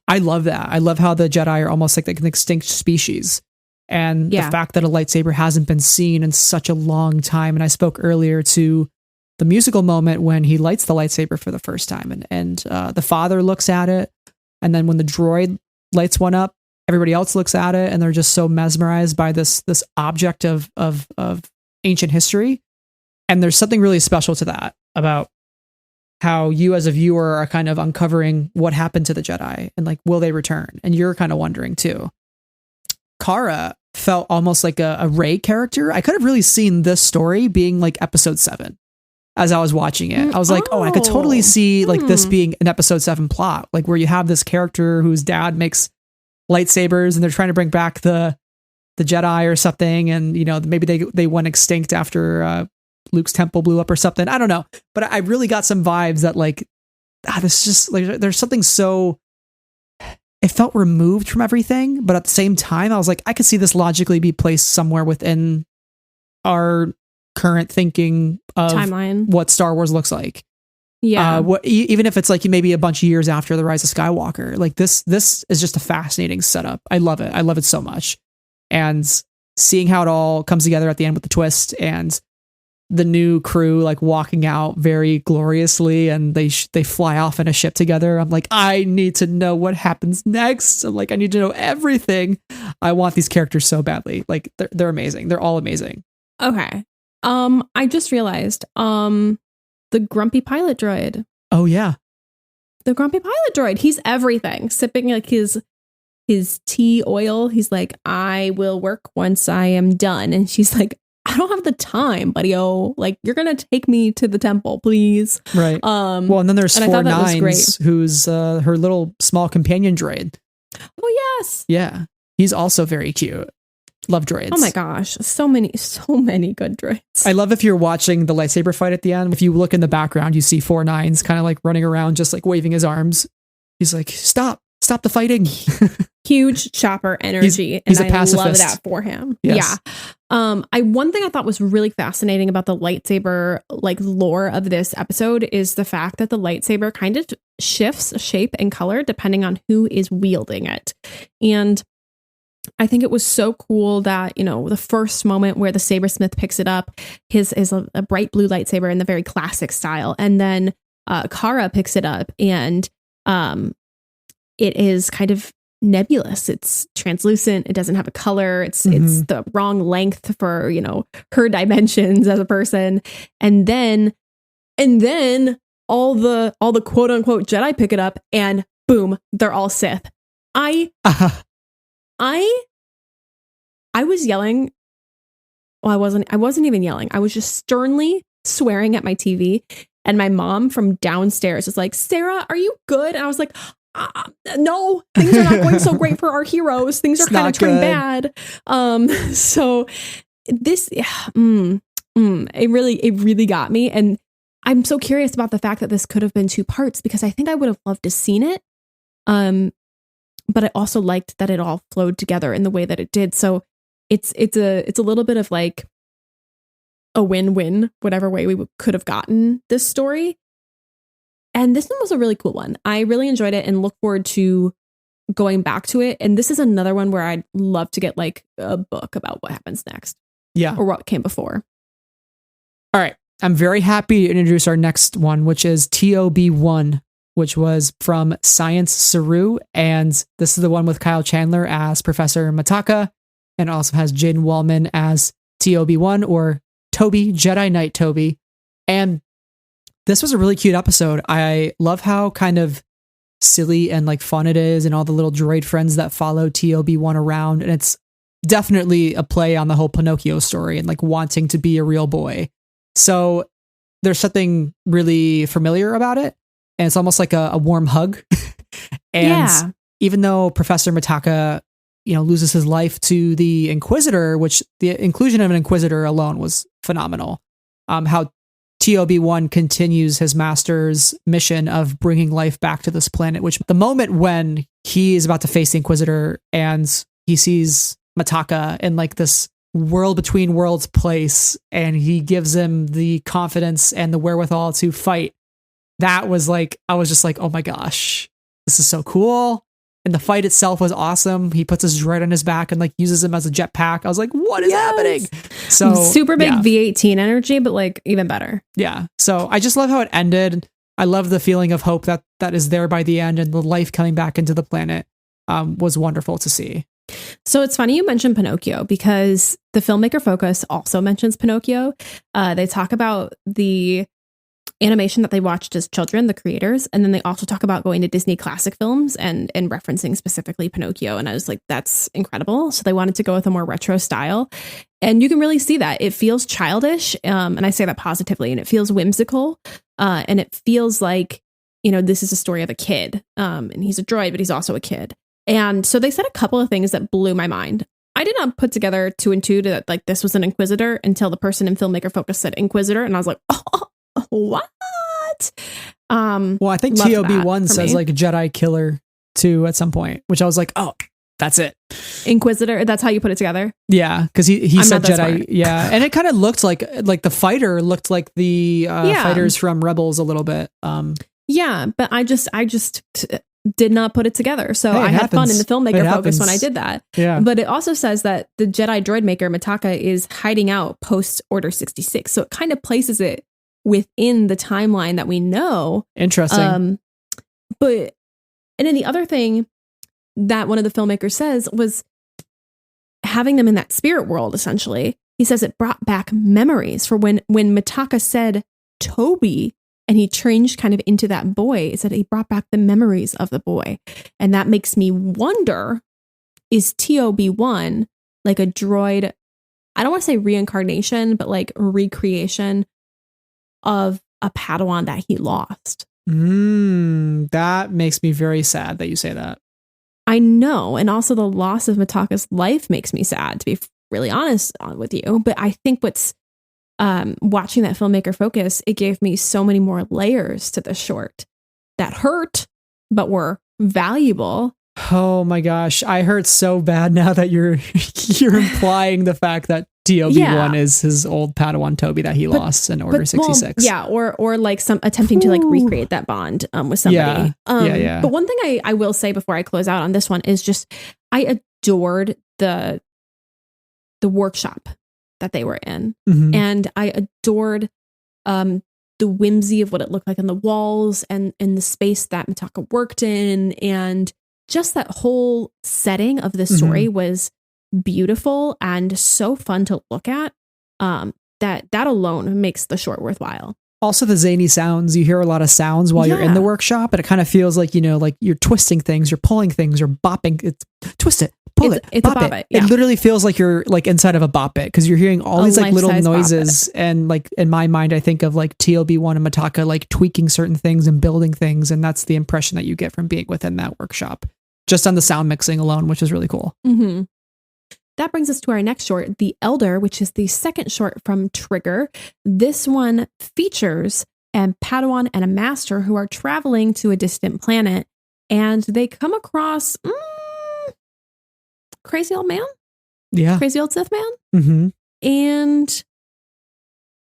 [SPEAKER 1] I love that. I love how the Jedi are almost like an extinct species. And the fact that a lightsaber hasn't been seen in such a long time. And I spoke earlier to the musical moment when he lights the lightsaber for the first time. And the father looks at it. And then when the droid lights one up, everybody else looks at it. And they're just so mesmerized by this object of ancient history. And there's something really special to that about how you as a viewer are kind of uncovering what happened to the Jedi and like, will they return? And you're kind of wondering too. Cara felt almost like a Rey character. I could have really seen this story being like episode 7 as I was watching it. I was like, I could totally see like this being an episode 7 plot, like where you have this character whose dad makes lightsabers and they're trying to bring back the Jedi or something. And, you know, maybe they went extinct after Luke's temple blew up or something. I don't know. But I really got some vibes that like, this is just like, there's something so, it felt removed from everything. But at the same time, I was like, I could see this logically be placed somewhere within our current thinking of
[SPEAKER 2] timeline,
[SPEAKER 1] what Star Wars looks like.
[SPEAKER 2] Yeah.
[SPEAKER 1] Even if it's like maybe a bunch of years after the Rise of Skywalker, like this is just a fascinating setup. I love it. I love it so much. And seeing how it all comes together at the end with the twist and the new crew like walking out very gloriously and they fly off in a ship together. I'm like, I need to know what happens next. I'm like, I need to know everything. I want these characters so badly. Like they're amazing. They're all amazing.
[SPEAKER 2] Okay. I just realized, the grumpy pilot droid.
[SPEAKER 1] Oh yeah.
[SPEAKER 2] The grumpy pilot droid. He's everything. Sipping like his tea oil. He's like, I will work once I am done. And she's like, I don't have the time, buddy-o. Like, you're going to take me to the temple, please.
[SPEAKER 1] Right. Well, and then there's 4-9, who's her little small companion droid.
[SPEAKER 2] Oh, yes.
[SPEAKER 1] Yeah. He's also very cute. Love droids.
[SPEAKER 2] Oh my gosh. So many good droids.
[SPEAKER 1] I love if you're watching the lightsaber fight at the end. If you look in the background, you see 4-9's kind of like running around, just like waving his arms. He's like, stop the fighting.
[SPEAKER 2] Huge chopper energy.
[SPEAKER 1] He's
[SPEAKER 2] and
[SPEAKER 1] a pacifist.
[SPEAKER 2] I love that for him.
[SPEAKER 1] Yes.
[SPEAKER 2] Yeah. One thing I thought was really fascinating about the lightsaber like lore of this episode is the fact that the lightsaber kind of shifts shape and color depending on who is wielding it. And I think it was so cool that, you know, the first moment where the sabersmith picks it up, his is a bright blue lightsaber in the very classic style. And then Cara picks it up and it is kind of nebulous. It's translucent. It doesn't have a color. It's the wrong length for, you know, her dimensions as a person. And then all the quote unquote Jedi pick it up and boom, they're all Sith. I was yelling. Well, I wasn't even yelling. I was just sternly swearing at my TV. And my mom from downstairs was like, Sarah, are you good? And I was like, no, things are not going so great for our heroes. Things are kind of turning bad. So this, it really got me. And I'm so curious about the fact that this could have been 2 parts because I think I would have loved to seen it. But I also liked that it all flowed together in the way that it did. So it's a little bit of like a win-win, whatever way we could have gotten this story. And this one was a really cool one. I really enjoyed it and look forward to going back to it. And this is another one where I'd love to get like a book about what happens next.
[SPEAKER 1] Yeah.
[SPEAKER 2] Or what came before.
[SPEAKER 1] All right. I'm very happy to introduce our next one, which is TOB1, which was from Science Saru. And this is the one with Kyle Chandler as Professor Mataka. And also has Jaden Wallman as TOB1 or Toby, Jedi Knight Toby. And this was a really cute episode. I love how kind of silly and like fun it is and all the little droid friends that follow TOB1 around. And it's definitely a play on the whole Pinocchio story and like wanting to be a real boy. So there's something really familiar about it. And it's almost like a warm hug. And even though Professor Mataka, you know, loses his life to the Inquisitor, which the inclusion of an Inquisitor alone was phenomenal. How TOB1 continues his master's mission of bringing life back to this planet, which the moment when he is about to face the Inquisitor and he sees Mataka in like this world between worlds place and he gives him the confidence and the wherewithal to fight, that was like, I was just like, oh my gosh, this is so cool. And the fight itself was awesome. He puts his droid on his back and like uses him as a jetpack. I was like, what is happening? So
[SPEAKER 2] super big V18 energy, but like even better.
[SPEAKER 1] Yeah. So I just love how it ended. I love the feeling of hope that is there by the end, and the life coming back into the planet was wonderful to see.
[SPEAKER 2] So it's funny you mentioned Pinocchio, because the filmmaker focus also mentions Pinocchio. They talk about the animation that they watched as children, the creators, and then they also talk about going to Disney classic films and referencing specifically Pinocchio. And I was like, that's incredible. So they wanted to go with a more retro style, and you can really see that it feels childish, and I say that positively, and it feels whimsical, and it feels like, you know, this is a story of a kid, and he's a droid, but he's also a kid. And so they said a couple of things that blew my mind. I did not put together 2 and 2 that like this was an Inquisitor until the person in filmmaker focus said Inquisitor, and I was like, oh, what?
[SPEAKER 1] Well, I think TOB1 says like Jedi killer too at some point, which I was like, oh, that's it.
[SPEAKER 2] Inquisitor. That's how you put it together.
[SPEAKER 1] Yeah, because he said Jedi.
[SPEAKER 2] Smart.
[SPEAKER 1] Yeah, and it kind of looked like the fighter looked like the fighters from Rebels a little bit.
[SPEAKER 2] Yeah, but I just did not put it together. So I had fun in the filmmaker focus when I did that.
[SPEAKER 1] Yeah.
[SPEAKER 2] But it also says that the Jedi droid maker Mitaka is hiding out post Order 66. So it kind of places it within the timeline that we know.
[SPEAKER 1] Interesting.
[SPEAKER 2] And then the other thing that one of the filmmakers says was having them in that spirit world, essentially. He says it brought back memories for when Mitaka said Toby and he changed kind of into that boy. It said he brought back the memories of the boy. And that makes me wonder, is TOB1 like a droid? I don't want to say reincarnation, but like recreation of a Padawan that he lost.
[SPEAKER 1] That makes me very sad that you say that.
[SPEAKER 2] I know. And also the loss of Mitaka's life makes me sad, to be really honest with you. But I think what's watching that filmmaker focus, it gave me so many more layers to the short that hurt, but were valuable.
[SPEAKER 1] Oh my gosh. I hurt so bad now that you're implying the fact that TOB1 is his old Padawan Toby that he lost in Order 66.
[SPEAKER 2] Well, or like some attempting to like recreate that bond with somebody.
[SPEAKER 1] Yeah.
[SPEAKER 2] But one thing I will say before I close out on this one is just I adored the workshop that they were in.
[SPEAKER 1] Mm-hmm.
[SPEAKER 2] And I adored the whimsy of what it looked like on the walls and the space that Mitaka worked in, and just that whole setting of the story was beautiful and so fun to look at. That alone makes the short worthwhile.
[SPEAKER 1] Also the zany sounds. You hear a lot of sounds while you're in the workshop, and it kind of feels like, like you're twisting things, you're pulling things, you're bopping. It's twist it, pull it,
[SPEAKER 2] it's
[SPEAKER 1] bop
[SPEAKER 2] a bop it. Yeah.
[SPEAKER 1] It literally feels like you're like inside of a bop it, because you're hearing all these like little noises. And like in my mind, I think of like TOB1 and Mitaka like tweaking certain things and building things, and that's the impression that you get from being within that workshop, just on the sound mixing alone, which is really cool.
[SPEAKER 2] Mm-hmm. That brings us to our next short, The Elder, which is the second short from Trigger. This one features a Padawan and a master who are traveling to a distant planet, and they come across crazy old man.
[SPEAKER 1] Yeah.
[SPEAKER 2] Crazy old Sith man.
[SPEAKER 1] Mm-hmm.
[SPEAKER 2] And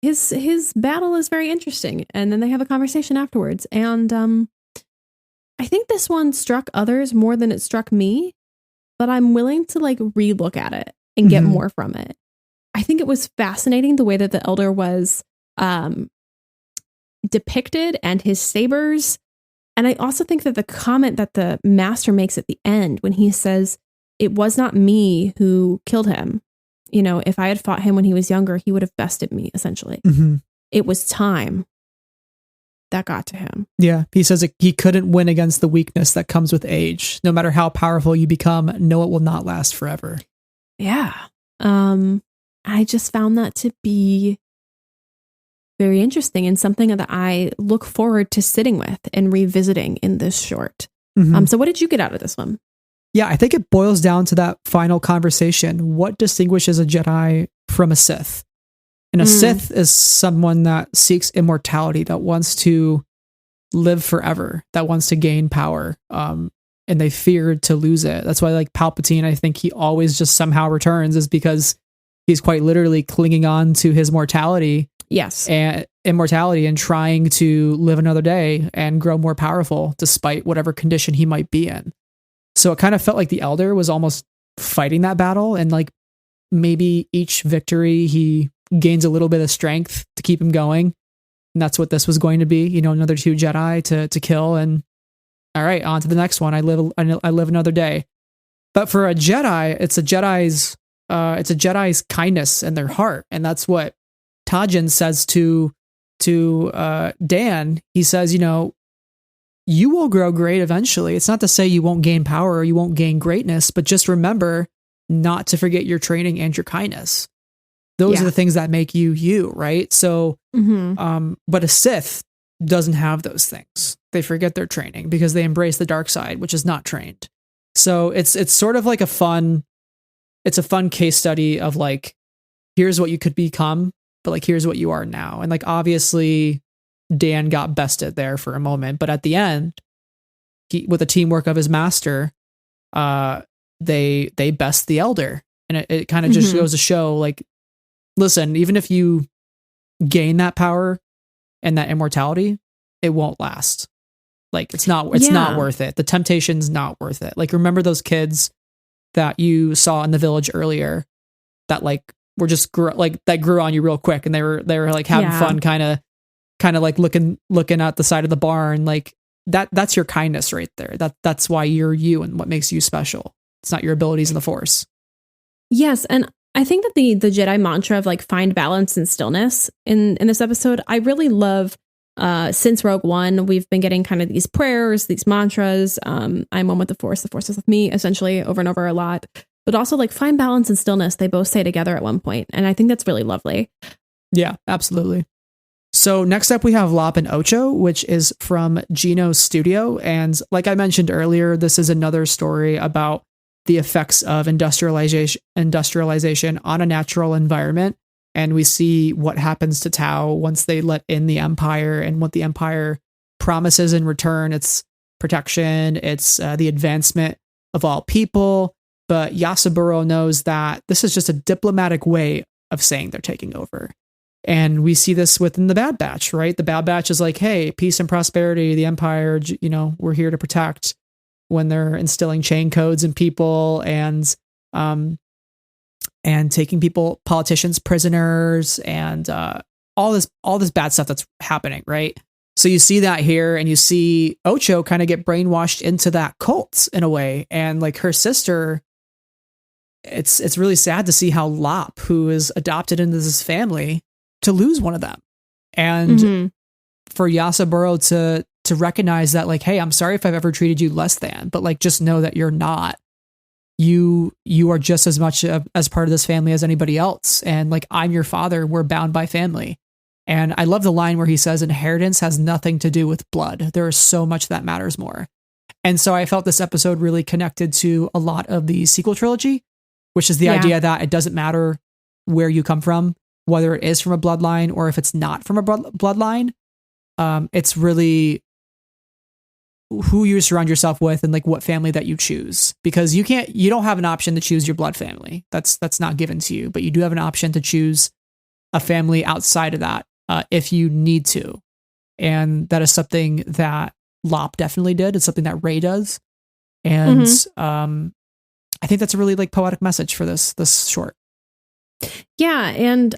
[SPEAKER 2] his battle is very interesting. And then they have a conversation afterwards. And I think this one struck others more than it struck me, but I'm willing to like relook at it and get more from it. I think it was fascinating the way that the Elder was depicted and his sabers. And I also think that the comment that the master makes at the end when he says, "It was not me who killed him. You know, if I had fought him when he was younger, he would have bested me, essentially. It was time that got to him."
[SPEAKER 1] Yeah. He says he couldn't win against the weakness that comes with age. No matter how powerful you become, no, it will not last forever.
[SPEAKER 2] Yeah. I just found that to be very interesting and something that I look forward to sitting with and revisiting in this short. So what did you get out of this one?
[SPEAKER 1] Yeah, I think it boils down to that final conversation. What distinguishes a Jedi from a Sith? And a Sith is someone that seeks immortality, that wants to live forever, that wants to gain power. And they feared to lose it. That's why, like Palpatine, I think he always just somehow returns, is because he's quite literally clinging on to his mortality.
[SPEAKER 2] Yes.
[SPEAKER 1] And immortality, and trying to live another day and grow more powerful despite whatever condition he might be in. So it kind of felt like the Elder was almost fighting that battle, and like maybe each victory he gains a little bit of strength to keep him going. And that's what this was going to be, you know, another 2 Jedi to kill, and all right, on to the next one. I live another day. But for a Jedi, it's a Jedi's kindness in their heart, and that's what Tajin says to Dan. He says, you know, you will grow great eventually. It's not to say you won't gain power or you won't gain greatness, but just remember not to forget your training and your kindness. Those are the things that make you, right? So, but a Sith doesn't have those things. They forget their training because they embrace the dark side, which is not trained. So it's sort of like a fun case study of like, here's what you could become, but like, here's what you are now. And like, obviously Dan got bested there for a moment, but at the end, with the teamwork of his master, they best the Elder. And it kind of just goes to show like, listen, even if you gain that power and that immortality, it won't last. Like it's not worth it. The temptation's not worth it. Like, remember those kids that you saw in the village earlier that like were just that grew on you real quick, and they were like having fun, kind of like looking at the side of the barn. Like that's your kindness right there. That's why you're you and what makes you special. It's not your abilities in the Force.
[SPEAKER 2] Yes, and I think that the Jedi mantra of like find balance and stillness in this episode, I really love. Since Rogue One, we've been getting kind of these prayers, these mantras. I'm one with the Force is with me, essentially over and over a lot. But also like find balance and stillness. They both say together at one point, and I think that's really lovely.
[SPEAKER 1] Yeah, absolutely. So next up we have Lop and Ocho, which is from Gino's studio, and like I mentioned earlier, this is another story about the effects of industrialization on a natural environment. And we see what happens to Tau once they let in the Empire, and what the Empire promises in return. It's protection, it's the advancement of all people. But Yasaburo knows that this is just a diplomatic way of saying they're taking over. And we see this within the Bad Batch, right? The Bad Batch is like, hey, peace and prosperity, the Empire, you know, we're here to protect, when they're instilling chain codes in people and taking politicians prisoners, and all this bad stuff that's happening, right? So you see that here, and you see Ocho kind of get brainwashed into that cult in a way, and like her sister, it's really sad to see how Lop, who is adopted into this family, to lose one of them, and for Yasaburo to recognize that like, hey, I'm sorry if I've ever treated you less than, but like just know that you're not. You are just as much as part of this family as anybody else. And like, I'm your father. We're bound by family. And I love the line where he says, inheritance has nothing to do with blood. There is so much that matters more. And so I felt this episode really connected to a lot of the sequel trilogy, which is the idea that it doesn't matter where you come from, whether it is from a bloodline or if it's not from a bloodline. It's really who you surround yourself with and like what family that you choose, because you don't have an option to choose your blood family. That's not given to you, but you do have an option to choose a family outside of that if you need to. And that is something that Lop definitely did. It's something that Rey does. And I think that's a really like poetic message for this short.
[SPEAKER 2] Yeah. And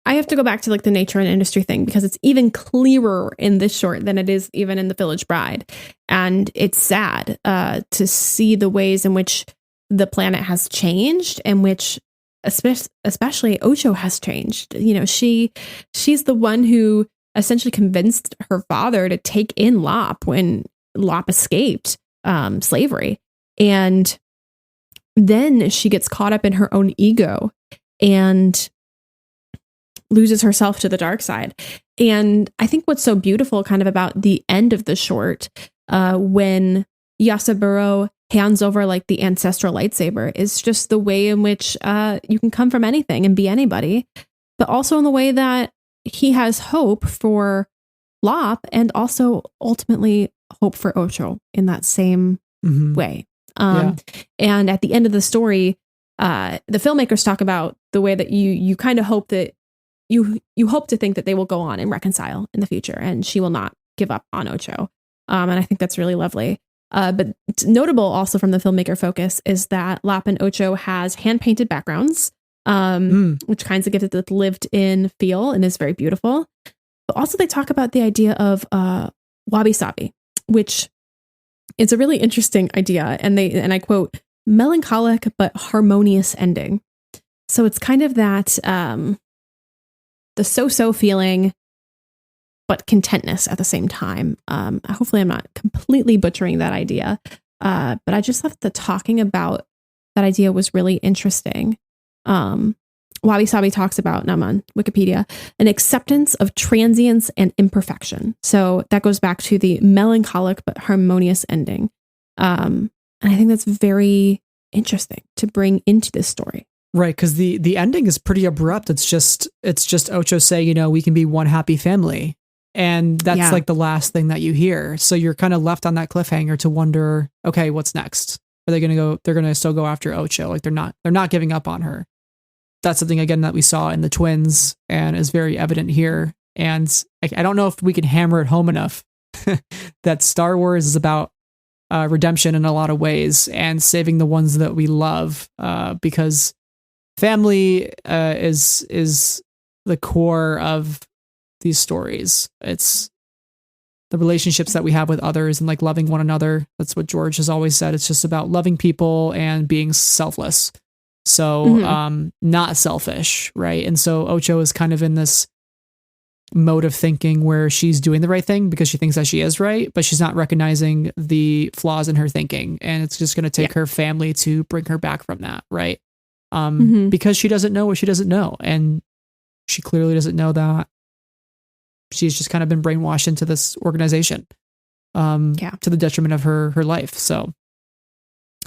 [SPEAKER 2] I have to go back to like the nature and industry thing, because it's even clearer in this short than it is even in The Village Bride. And it's sad to see the ways in which the planet has changed, and which especially Ocho has changed. You know, she's the one who essentially convinced her father to take in Lop when Lop escaped slavery. And then she gets caught up in her own ego and loses herself to the dark side. And I think what's so beautiful kind of about the end of the short, when Yasaburo hands over like the ancestral lightsaber, is just the way in which you can come from anything and be anybody, but also in the way that he has hope for Lop, and also ultimately hope for Ocho in that same way. And at the end of the story, the filmmakers talk about the way that you kind of hope that you hope to think that they will go on and reconcile in the future, and she will not give up on Ocho. And I think that's really lovely. But notable also from the filmmaker focus is that Lap and Ocho has hand-painted backgrounds, which kinds of gives it the lived-in feel and is very beautiful. But also they talk about the idea of wabi-sabi, which is a really interesting idea. And I quote, melancholic but harmonious ending. So it's kind of that the so-so feeling, but contentness at the same time. Hopefully I'm not completely butchering that idea. But I just thought that talking about that idea was really interesting. Wabi Sabi talks about, and I'm on Wikipedia, an acceptance of transience and imperfection. So that goes back to the melancholic but harmonious ending. And I think that's very interesting to bring into this story.
[SPEAKER 1] Right, because the ending is pretty abrupt. It's just Ocho saying, we can be one happy family. And that's like the last thing that you hear. So you're kind of left on that cliffhanger to wonder, okay, what's next? Are they going to go? They're going to still go after Ocho. Like they're not giving up on her. That's something again that we saw in the twins and is very evident here. And I don't know if we can hammer it home enough that Star Wars is about redemption in a lot of ways and saving the ones that we love, because family is the core of these stories. It's the relationships that we have with others and like loving one another. That's what George has always said. It's just about loving people and being selfless. So, not selfish. Right. And so Ocho is kind of in this mode of thinking where she's doing the right thing because she thinks that she is right, but she's not recognizing the flaws in her thinking. And it's just going to take her family to bring her back from that. Right. Because she doesn't know what she doesn't know. And she clearly doesn't know that she's just kind of been brainwashed into this organization, to the detriment of her life. So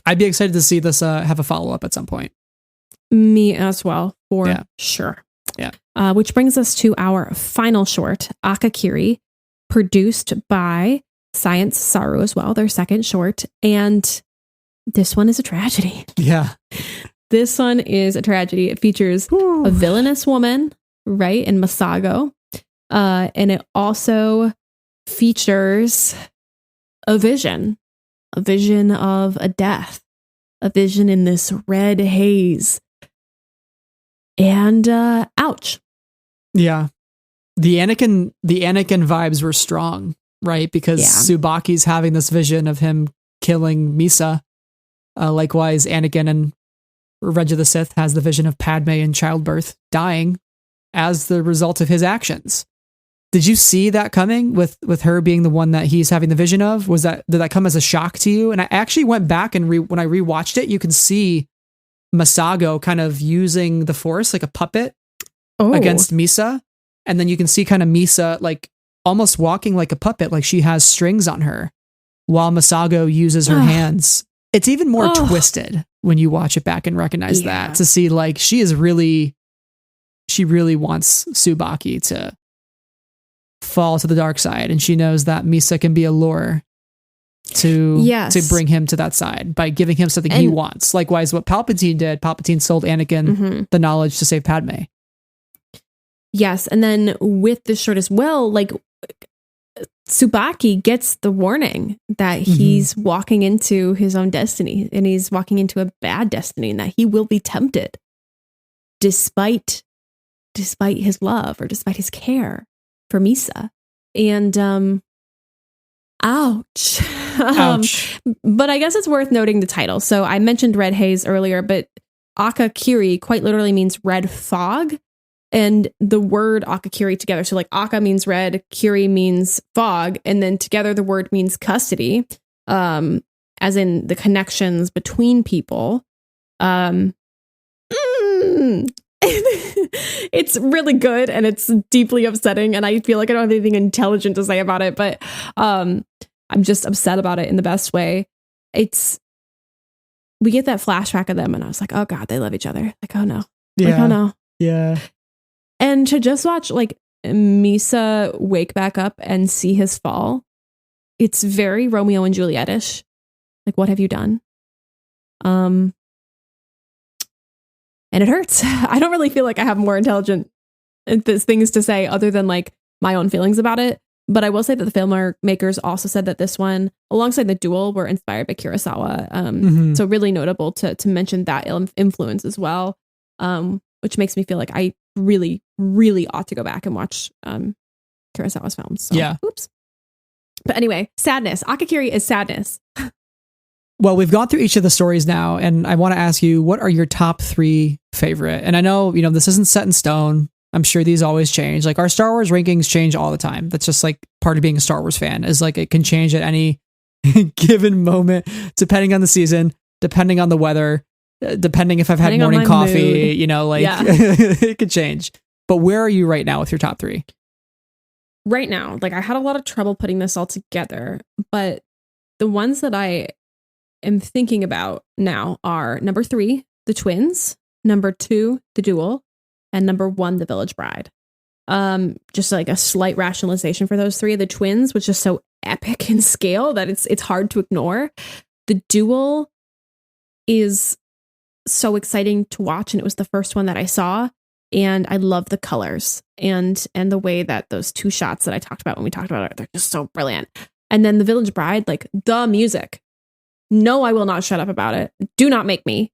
[SPEAKER 1] I'd be excited to see this have a follow-up at some point.
[SPEAKER 2] Me as well, for sure.
[SPEAKER 1] Yeah.
[SPEAKER 2] Which brings us to our final short, Akakiri, produced by Science Saru as well, their second short. And this one is a tragedy.
[SPEAKER 1] Yeah.
[SPEAKER 2] This one is a tragedy. It features a villainous woman, right, in Masago. And it also features a vision of a death, a vision in this red haze. And ouch.
[SPEAKER 1] Yeah. The Anakin vibes were strong, right? Because Tsubaki's having this vision of him killing Misa. Likewise, Anakin in Revenge of the Sith has the vision of Padme in childbirth dying as the result of his actions. Did you see that coming with her being the one that he's having the vision of? Did that come as a shock to you? And I actually went back and when I rewatched it, you can see Masago kind of using the Force like a puppet against Misa. And then you can see kind of Misa like almost walking like a puppet, like she has strings on her while Masago uses her hands. It's even more twisted when you watch it back and recognize that, to see like she really wants Tsubaki to fall to the dark side, and she knows that Misa can be a lure to bring him to that side by giving him something he wants. Likewise, what Palpatine did, Palpatine sold Anakin the knowledge to save Padme.
[SPEAKER 2] Yes, and then with this short as well, like Tsubaki gets the warning that he's walking into his own destiny, and he's walking into a bad destiny, and that he will be tempted despite his love or despite his care for Misa. And ouch. But I guess it's worth noting the title. So I mentioned red haze earlier, but Akakiri quite literally means red fog. And the word Akakiri together, so like Aka means red, Kiri means fog, and then together the word means custody, as in the connections between people. It's really good, and it's deeply upsetting, and I feel like I don't have anything intelligent to say about it, but I'm just upset about it in the best way. We get that flashback of them, and I was like, oh god, they love each other. Like, oh no. Like, oh no.
[SPEAKER 1] Yeah.
[SPEAKER 2] And to just watch like Misa wake back up and see his fall, it's very Romeo and Juliet-ish. Like, what have you done? And it hurts. I don't really feel like I have more intelligent things to say other than like my own feelings about it. But I will say that the filmmakers also said that this one, alongside the Duel, were inspired by Kurosawa. So really notable to mention that influence as well, which makes me feel like I really, really ought to go back and watch Kurosawa's films. So,
[SPEAKER 1] yeah.
[SPEAKER 2] Oops. But anyway, sadness. Akakiri is sadness.
[SPEAKER 1] Well, we've gone through each of the stories now, and I want to ask you, what are your top 3 favorite? And I know, this isn't set in stone. I'm sure these always change. Like, our Star Wars rankings change all the time. That's just like part of being a Star Wars fan, is like it can change at any given moment, depending on the season, depending on the weather, depending if I've had morning coffee, mood. It could change. But where are you right now with your top 3?
[SPEAKER 2] Right now, like, I had a lot of trouble putting this all together, but the ones that I am thinking about now are number 3, The Twins, number 2, The Duel, and number 1, The Village Bride. Just like a slight rationalization for those 3. The Twins was just so epic in scale that it's hard to ignore. The Duel is so exciting to watch, and it was the first one that I saw, and I love the colors and the way that those 2 shots that I talked about when we talked about it, they're just so brilliant. And then The Village Bride, like, the music. No, I will not shut up about it. Do not make me.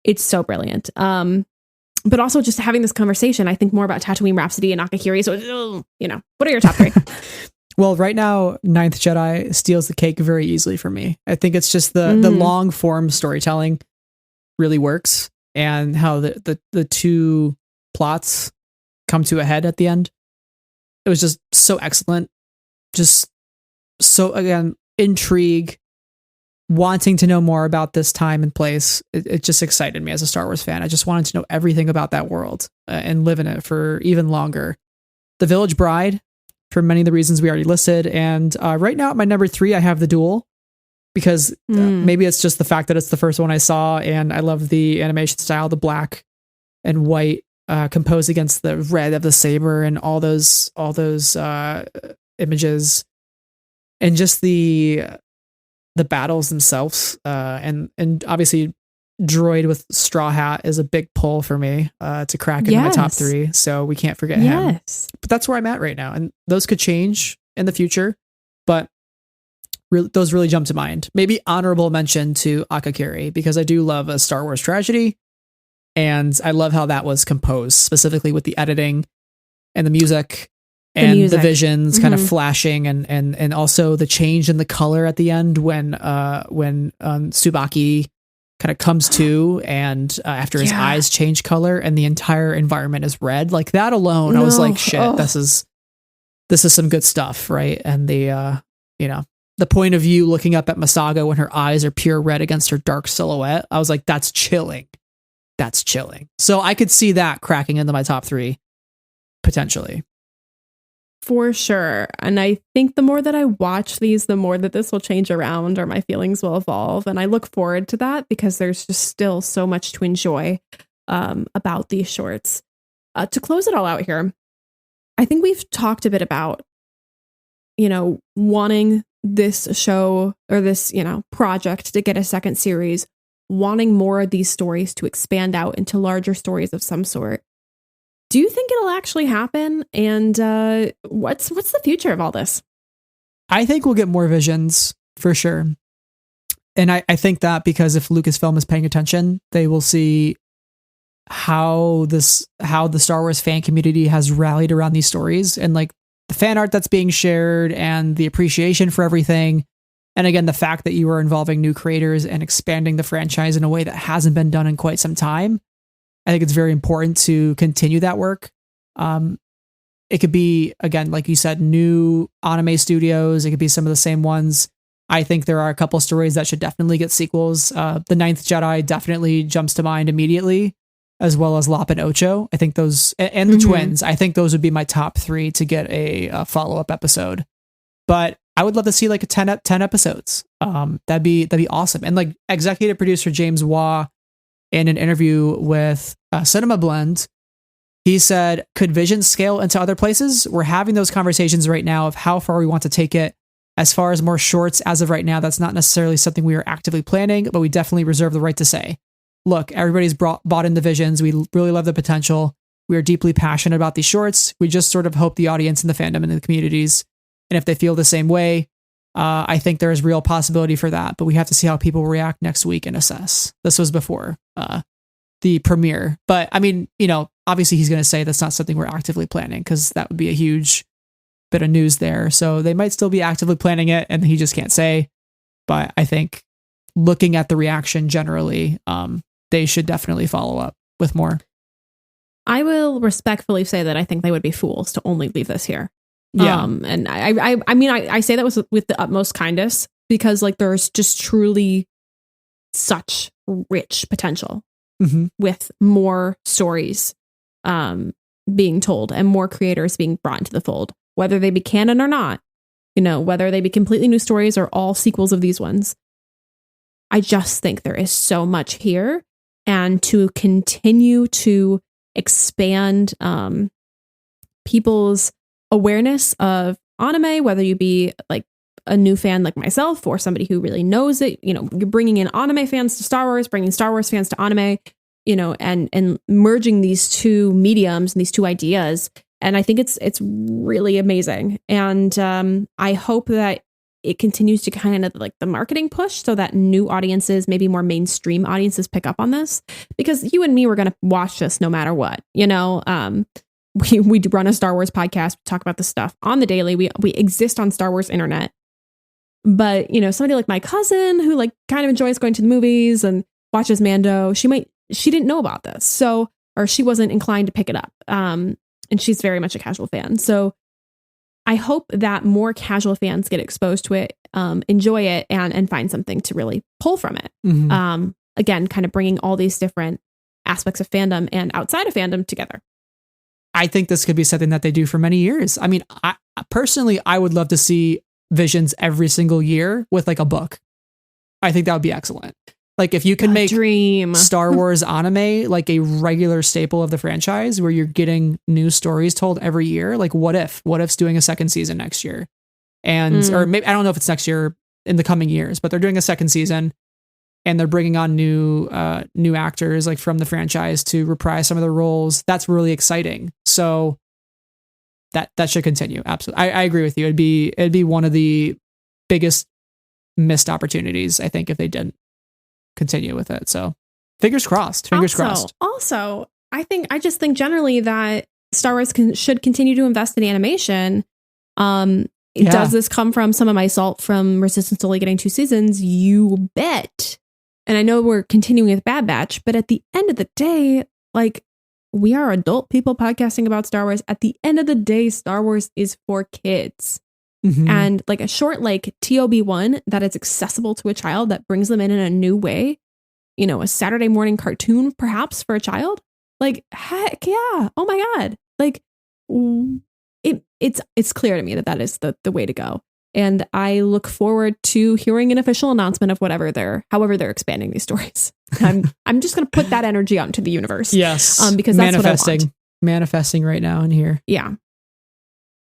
[SPEAKER 2] It's so brilliant. But also just having this conversation, I think more about Tatooine Rhapsody and Akakiri. So, what are your top 3?
[SPEAKER 1] Well, right now, Ninth Jedi steals the cake very easily for me. I think it's just the long form storytelling really works, and how the 2 plots come to a head at the end. It was just so excellent. Just so, again, intrigue, wanting to know more about this time and place. It just excited me as a Star Wars fan. I just wanted to know everything about that world and live in it for even longer. The Village Bride, for many of the reasons we already listed. And right now at my number 3, I have The Duel, because maybe it's just the fact that it's the first one I saw, and I love the animation style, the black and white composed against the red of the saber, and all those images, and just the battles themselves, and obviously Droid with straw hat is a big pull for me to crack into my top 3, so we can't forget him. But that's where I'm at right now, and those could change in the future, but those really jump to mind. Maybe honorable mention to Akakiri, because I do love a Star Wars tragedy, and I love how that was composed, specifically with the editing and the music. And the visions kind of flashing, and also the change in the color at the end when Tsubaki kind of comes to, and after his eyes change color and the entire environment is red. Like, that alone, I was like, shit, this is some good stuff, right? And the point of view looking up at Masago when her eyes are pure red against her dark silhouette, I was like, that's chilling. That's chilling. So I could see that cracking into my top 3 potentially.
[SPEAKER 2] For sure. And I think the more that I watch these, the more that this will change around, or my feelings will evolve. And I look forward to that, because there's just still so much to enjoy about these shorts. To close it all out here, I think we've talked a bit about, wanting this show, or this, project to get a second series, wanting more of these stories to expand out into larger stories of some sort. Do you think it'll actually happen? And what's the future of all this?
[SPEAKER 1] I think we'll get more visions for sure. And I think that because if Lucasfilm is paying attention, they will see how the Star Wars fan community has rallied around these stories, and like the fan art that's being shared, and the appreciation for everything. And again, the fact that you are involving new creators and expanding the franchise in a way that hasn't been done in quite some time. I think it's very important to continue that work. It could be, again, like you said, new anime studios. It could be some of the same ones. I think there are a couple stories that should definitely get sequels. The Ninth Jedi definitely jumps to mind immediately, as well as Lop and Ocho. I think those, and the Twins, I think those would be my top 3 to get a follow-up episode. But I would love to see like a 10 episodes. That'd be awesome. And like executive producer James Waugh, in an interview with Cinema Blend, he said, could Vision scale into other places? We're having those conversations right now of how far we want to take it. As far as more shorts, as of right now, that's not necessarily something we are actively planning, but we definitely reserve the right to say, look, everybody's bought into Visions. We really love the potential. We are deeply passionate about these shorts. We just sort of hope the audience and the fandom and the communities And if they feel the same way, I think there is real possibility for that. But we have to see how people react next week and assess. This was before the premiere. But I mean, obviously he's going to say that's not something we're actively planning, because that would be a huge bit of news there. So they might still be actively planning it and he just can't say. But I think looking at the reaction generally, they should definitely follow up with more.
[SPEAKER 2] I will respectfully say that I think they would be fools to only leave this here.
[SPEAKER 1] Yeah.
[SPEAKER 2] And I mean, I say that with the utmost kindness, because like there's just truly such rich potential with more stories being told and more creators being brought into the fold, whether they be canon or not, whether they be completely new stories or all sequels of these ones. I just think there is so much here, and to continue to expand people's awareness of anime, whether you be like a new fan like myself or somebody who really knows it, you're bringing in anime fans to Star Wars, bringing Star Wars fans to anime, and merging these two mediums and these two ideas. And I think it's really amazing. And I hope that it continues to kind of like the marketing push so that new audiences, maybe more mainstream audiences, pick up on this, because you and me were going to watch this no matter what. We run a Star Wars podcast, we talk about this stuff on the daily. We exist on Star Wars internet. But, somebody like my cousin who like kind of enjoys going to the movies and watches Mando, she didn't know about this. Or she wasn't inclined to pick it up. And she's very much a casual fan. So I hope that more casual fans get exposed to it, enjoy it, and find something to really pull from it. Again, kind of bringing all these different aspects of fandom and outside of fandom together.
[SPEAKER 1] I think this could be something that they do for many years. I mean, I personally would love to see Visions every single year with like a book. I think that would be excellent. Like if you can make Star Wars anime like a regular staple of the franchise, where you're getting new stories told every year. Like what if's doing a second season next year, or maybe I don't know if it's next year, in the coming years, but they're doing a second season and they're bringing on new actors like from the franchise to reprise some of their roles. That's really exciting. So that should continue. Absolutely. I agree with you. It'd be one of the biggest missed opportunities, I think, if they didn't continue with it. So fingers crossed.
[SPEAKER 2] Also, I just think generally that Star Wars should continue to invest in animation. Does this come from some of my salt from Resistance only getting 2 seasons? You bet. And I know we're continuing with Bad Batch, but at the end of the day, like, we are adult people podcasting about Star Wars. At the end of the day, Star Wars is for kids. And like a short like TOB1 that is accessible to a child, that brings them in a new way, a Saturday morning cartoon perhaps for a child, like heck yeah, oh my god, like it's clear to me that is the way to go. And I look forward to hearing an official announcement of however they're expanding these stories. I'm just going to put that energy out into the universe.
[SPEAKER 1] Yes,
[SPEAKER 2] because that's what I want.
[SPEAKER 1] Manifesting right now in here.
[SPEAKER 2] Yeah.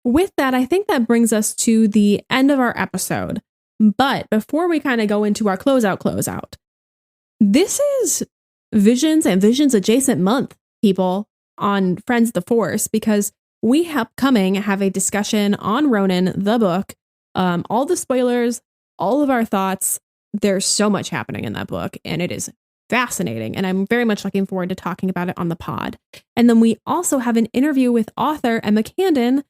[SPEAKER 2] With that, I think that brings us to the end of our episode. But before we kind of go into our closeout, this is Visions and Visions adjacent month, people, on Friends of the Force, because we have a discussion on Ronin, the book, all the spoilers, all of our thoughts. There's so much happening in that book, and it is fascinating. And I'm very much looking forward to talking about it on the pod. And then we also have an interview with author Emma Candon,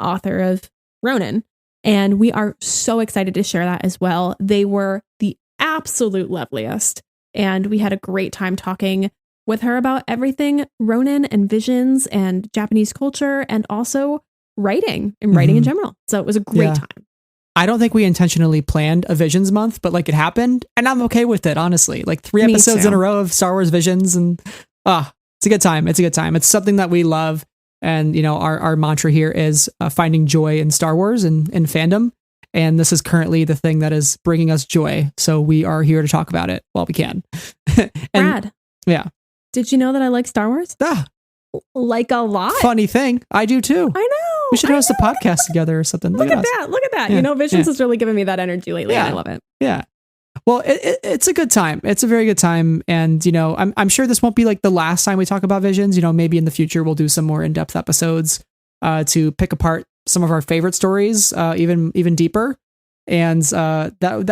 [SPEAKER 2] author of Ronin, and we are so excited to share that as well. They were the absolute loveliest, and we had a great time talking with her about everything Ronin and Visions and Japanese culture, and also writing and writing in general. So it was a great time.
[SPEAKER 1] I don't think we intentionally planned a Visions month, but like it happened, and I'm okay with it, honestly. Like 3 episodes in a row of Star Wars Visions, and it's a good time. It's something that we love. And, our mantra here is finding joy in Star Wars and in fandom. And this is currently the thing that is bringing us joy. So we are here to talk about it while we can.
[SPEAKER 2] Brad.
[SPEAKER 1] Yeah.
[SPEAKER 2] Did you know that I like Star Wars? Like a lot.
[SPEAKER 1] Funny thing. I do too.
[SPEAKER 2] I know.
[SPEAKER 1] We should host a podcast together or something.
[SPEAKER 2] Look at that. Yeah. Visions has really given me that energy lately. Yeah. And I love it.
[SPEAKER 1] Yeah. Well, it's a good time. It's a very good time. And, I'm sure this won't be like the last time we talk about Visions. Maybe in the future we'll do some more in-depth episodes to pick apart some of our favorite stories even deeper, and that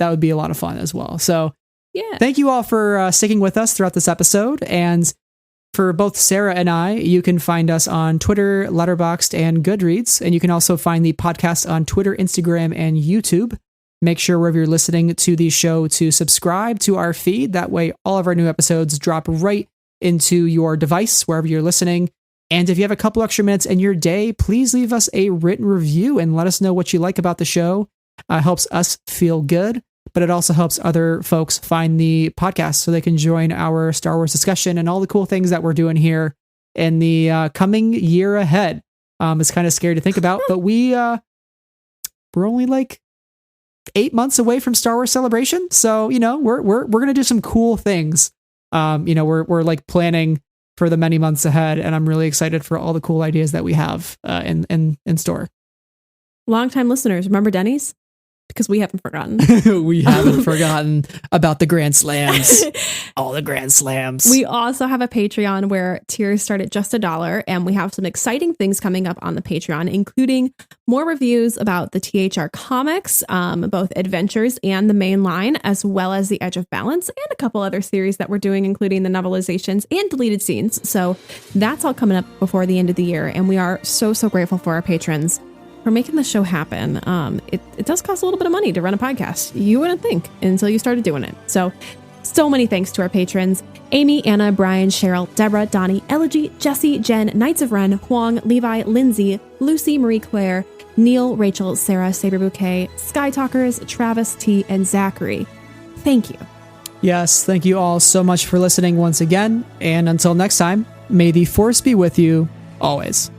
[SPEAKER 1] would be a lot of fun as well. So
[SPEAKER 2] yeah,
[SPEAKER 1] thank you all for sticking with us throughout this episode. And for both Sarah and I, you can find us on Twitter, Letterboxd, and Goodreads, and you can also find the podcast on Twitter, Instagram, and YouTube. Make sure wherever you're listening to the show to subscribe to our feed. That way, all of our new episodes drop right into your device, wherever you're listening. And if you have a couple extra minutes in your day, please leave us a written review and let us know what you like about the show. Helps us feel good, but it also helps other folks find the podcast so they can join our Star Wars discussion and all the cool things that we're doing here in the coming year ahead. It's kind of scary to think about, but we're only like 8 months away from Star Wars Celebration. So, we're going to do some cool things. We're like planning for the many months ahead, and I'm really excited for all the cool ideas that we have in store.
[SPEAKER 2] Longtime listeners, remember Denny's? Because we haven't forgotten.
[SPEAKER 1] We haven't forgotten about the Grand Slams. All the Grand Slams.
[SPEAKER 2] We also have a Patreon where tiers start at just $1, and we have some exciting things coming up on the Patreon, including more reviews about the THR comics, both adventures and the main line, as well as The Edge of Balance, and a couple other series that we're doing, including the novelizations and deleted scenes. So that's all coming up before the end of the year, and we are so grateful for our patrons for making the show happen. It does cost a little bit of money to run a podcast. You wouldn't think until you started doing it. So many thanks to our patrons: Amy, Anna, Brian, Cheryl, Deborah, Donnie, Elegy, Jesse, Jen, Knights of Ren, Huang, Levi, Lindsay, Lucy, Marie Claire, Neil, Rachel, Sarah, Saber Bouquet, Sky Talkers, Travis T, and Zachary. Thank you.
[SPEAKER 1] Yes, thank you all so much for listening once again. And until next time, may the Force be with you always.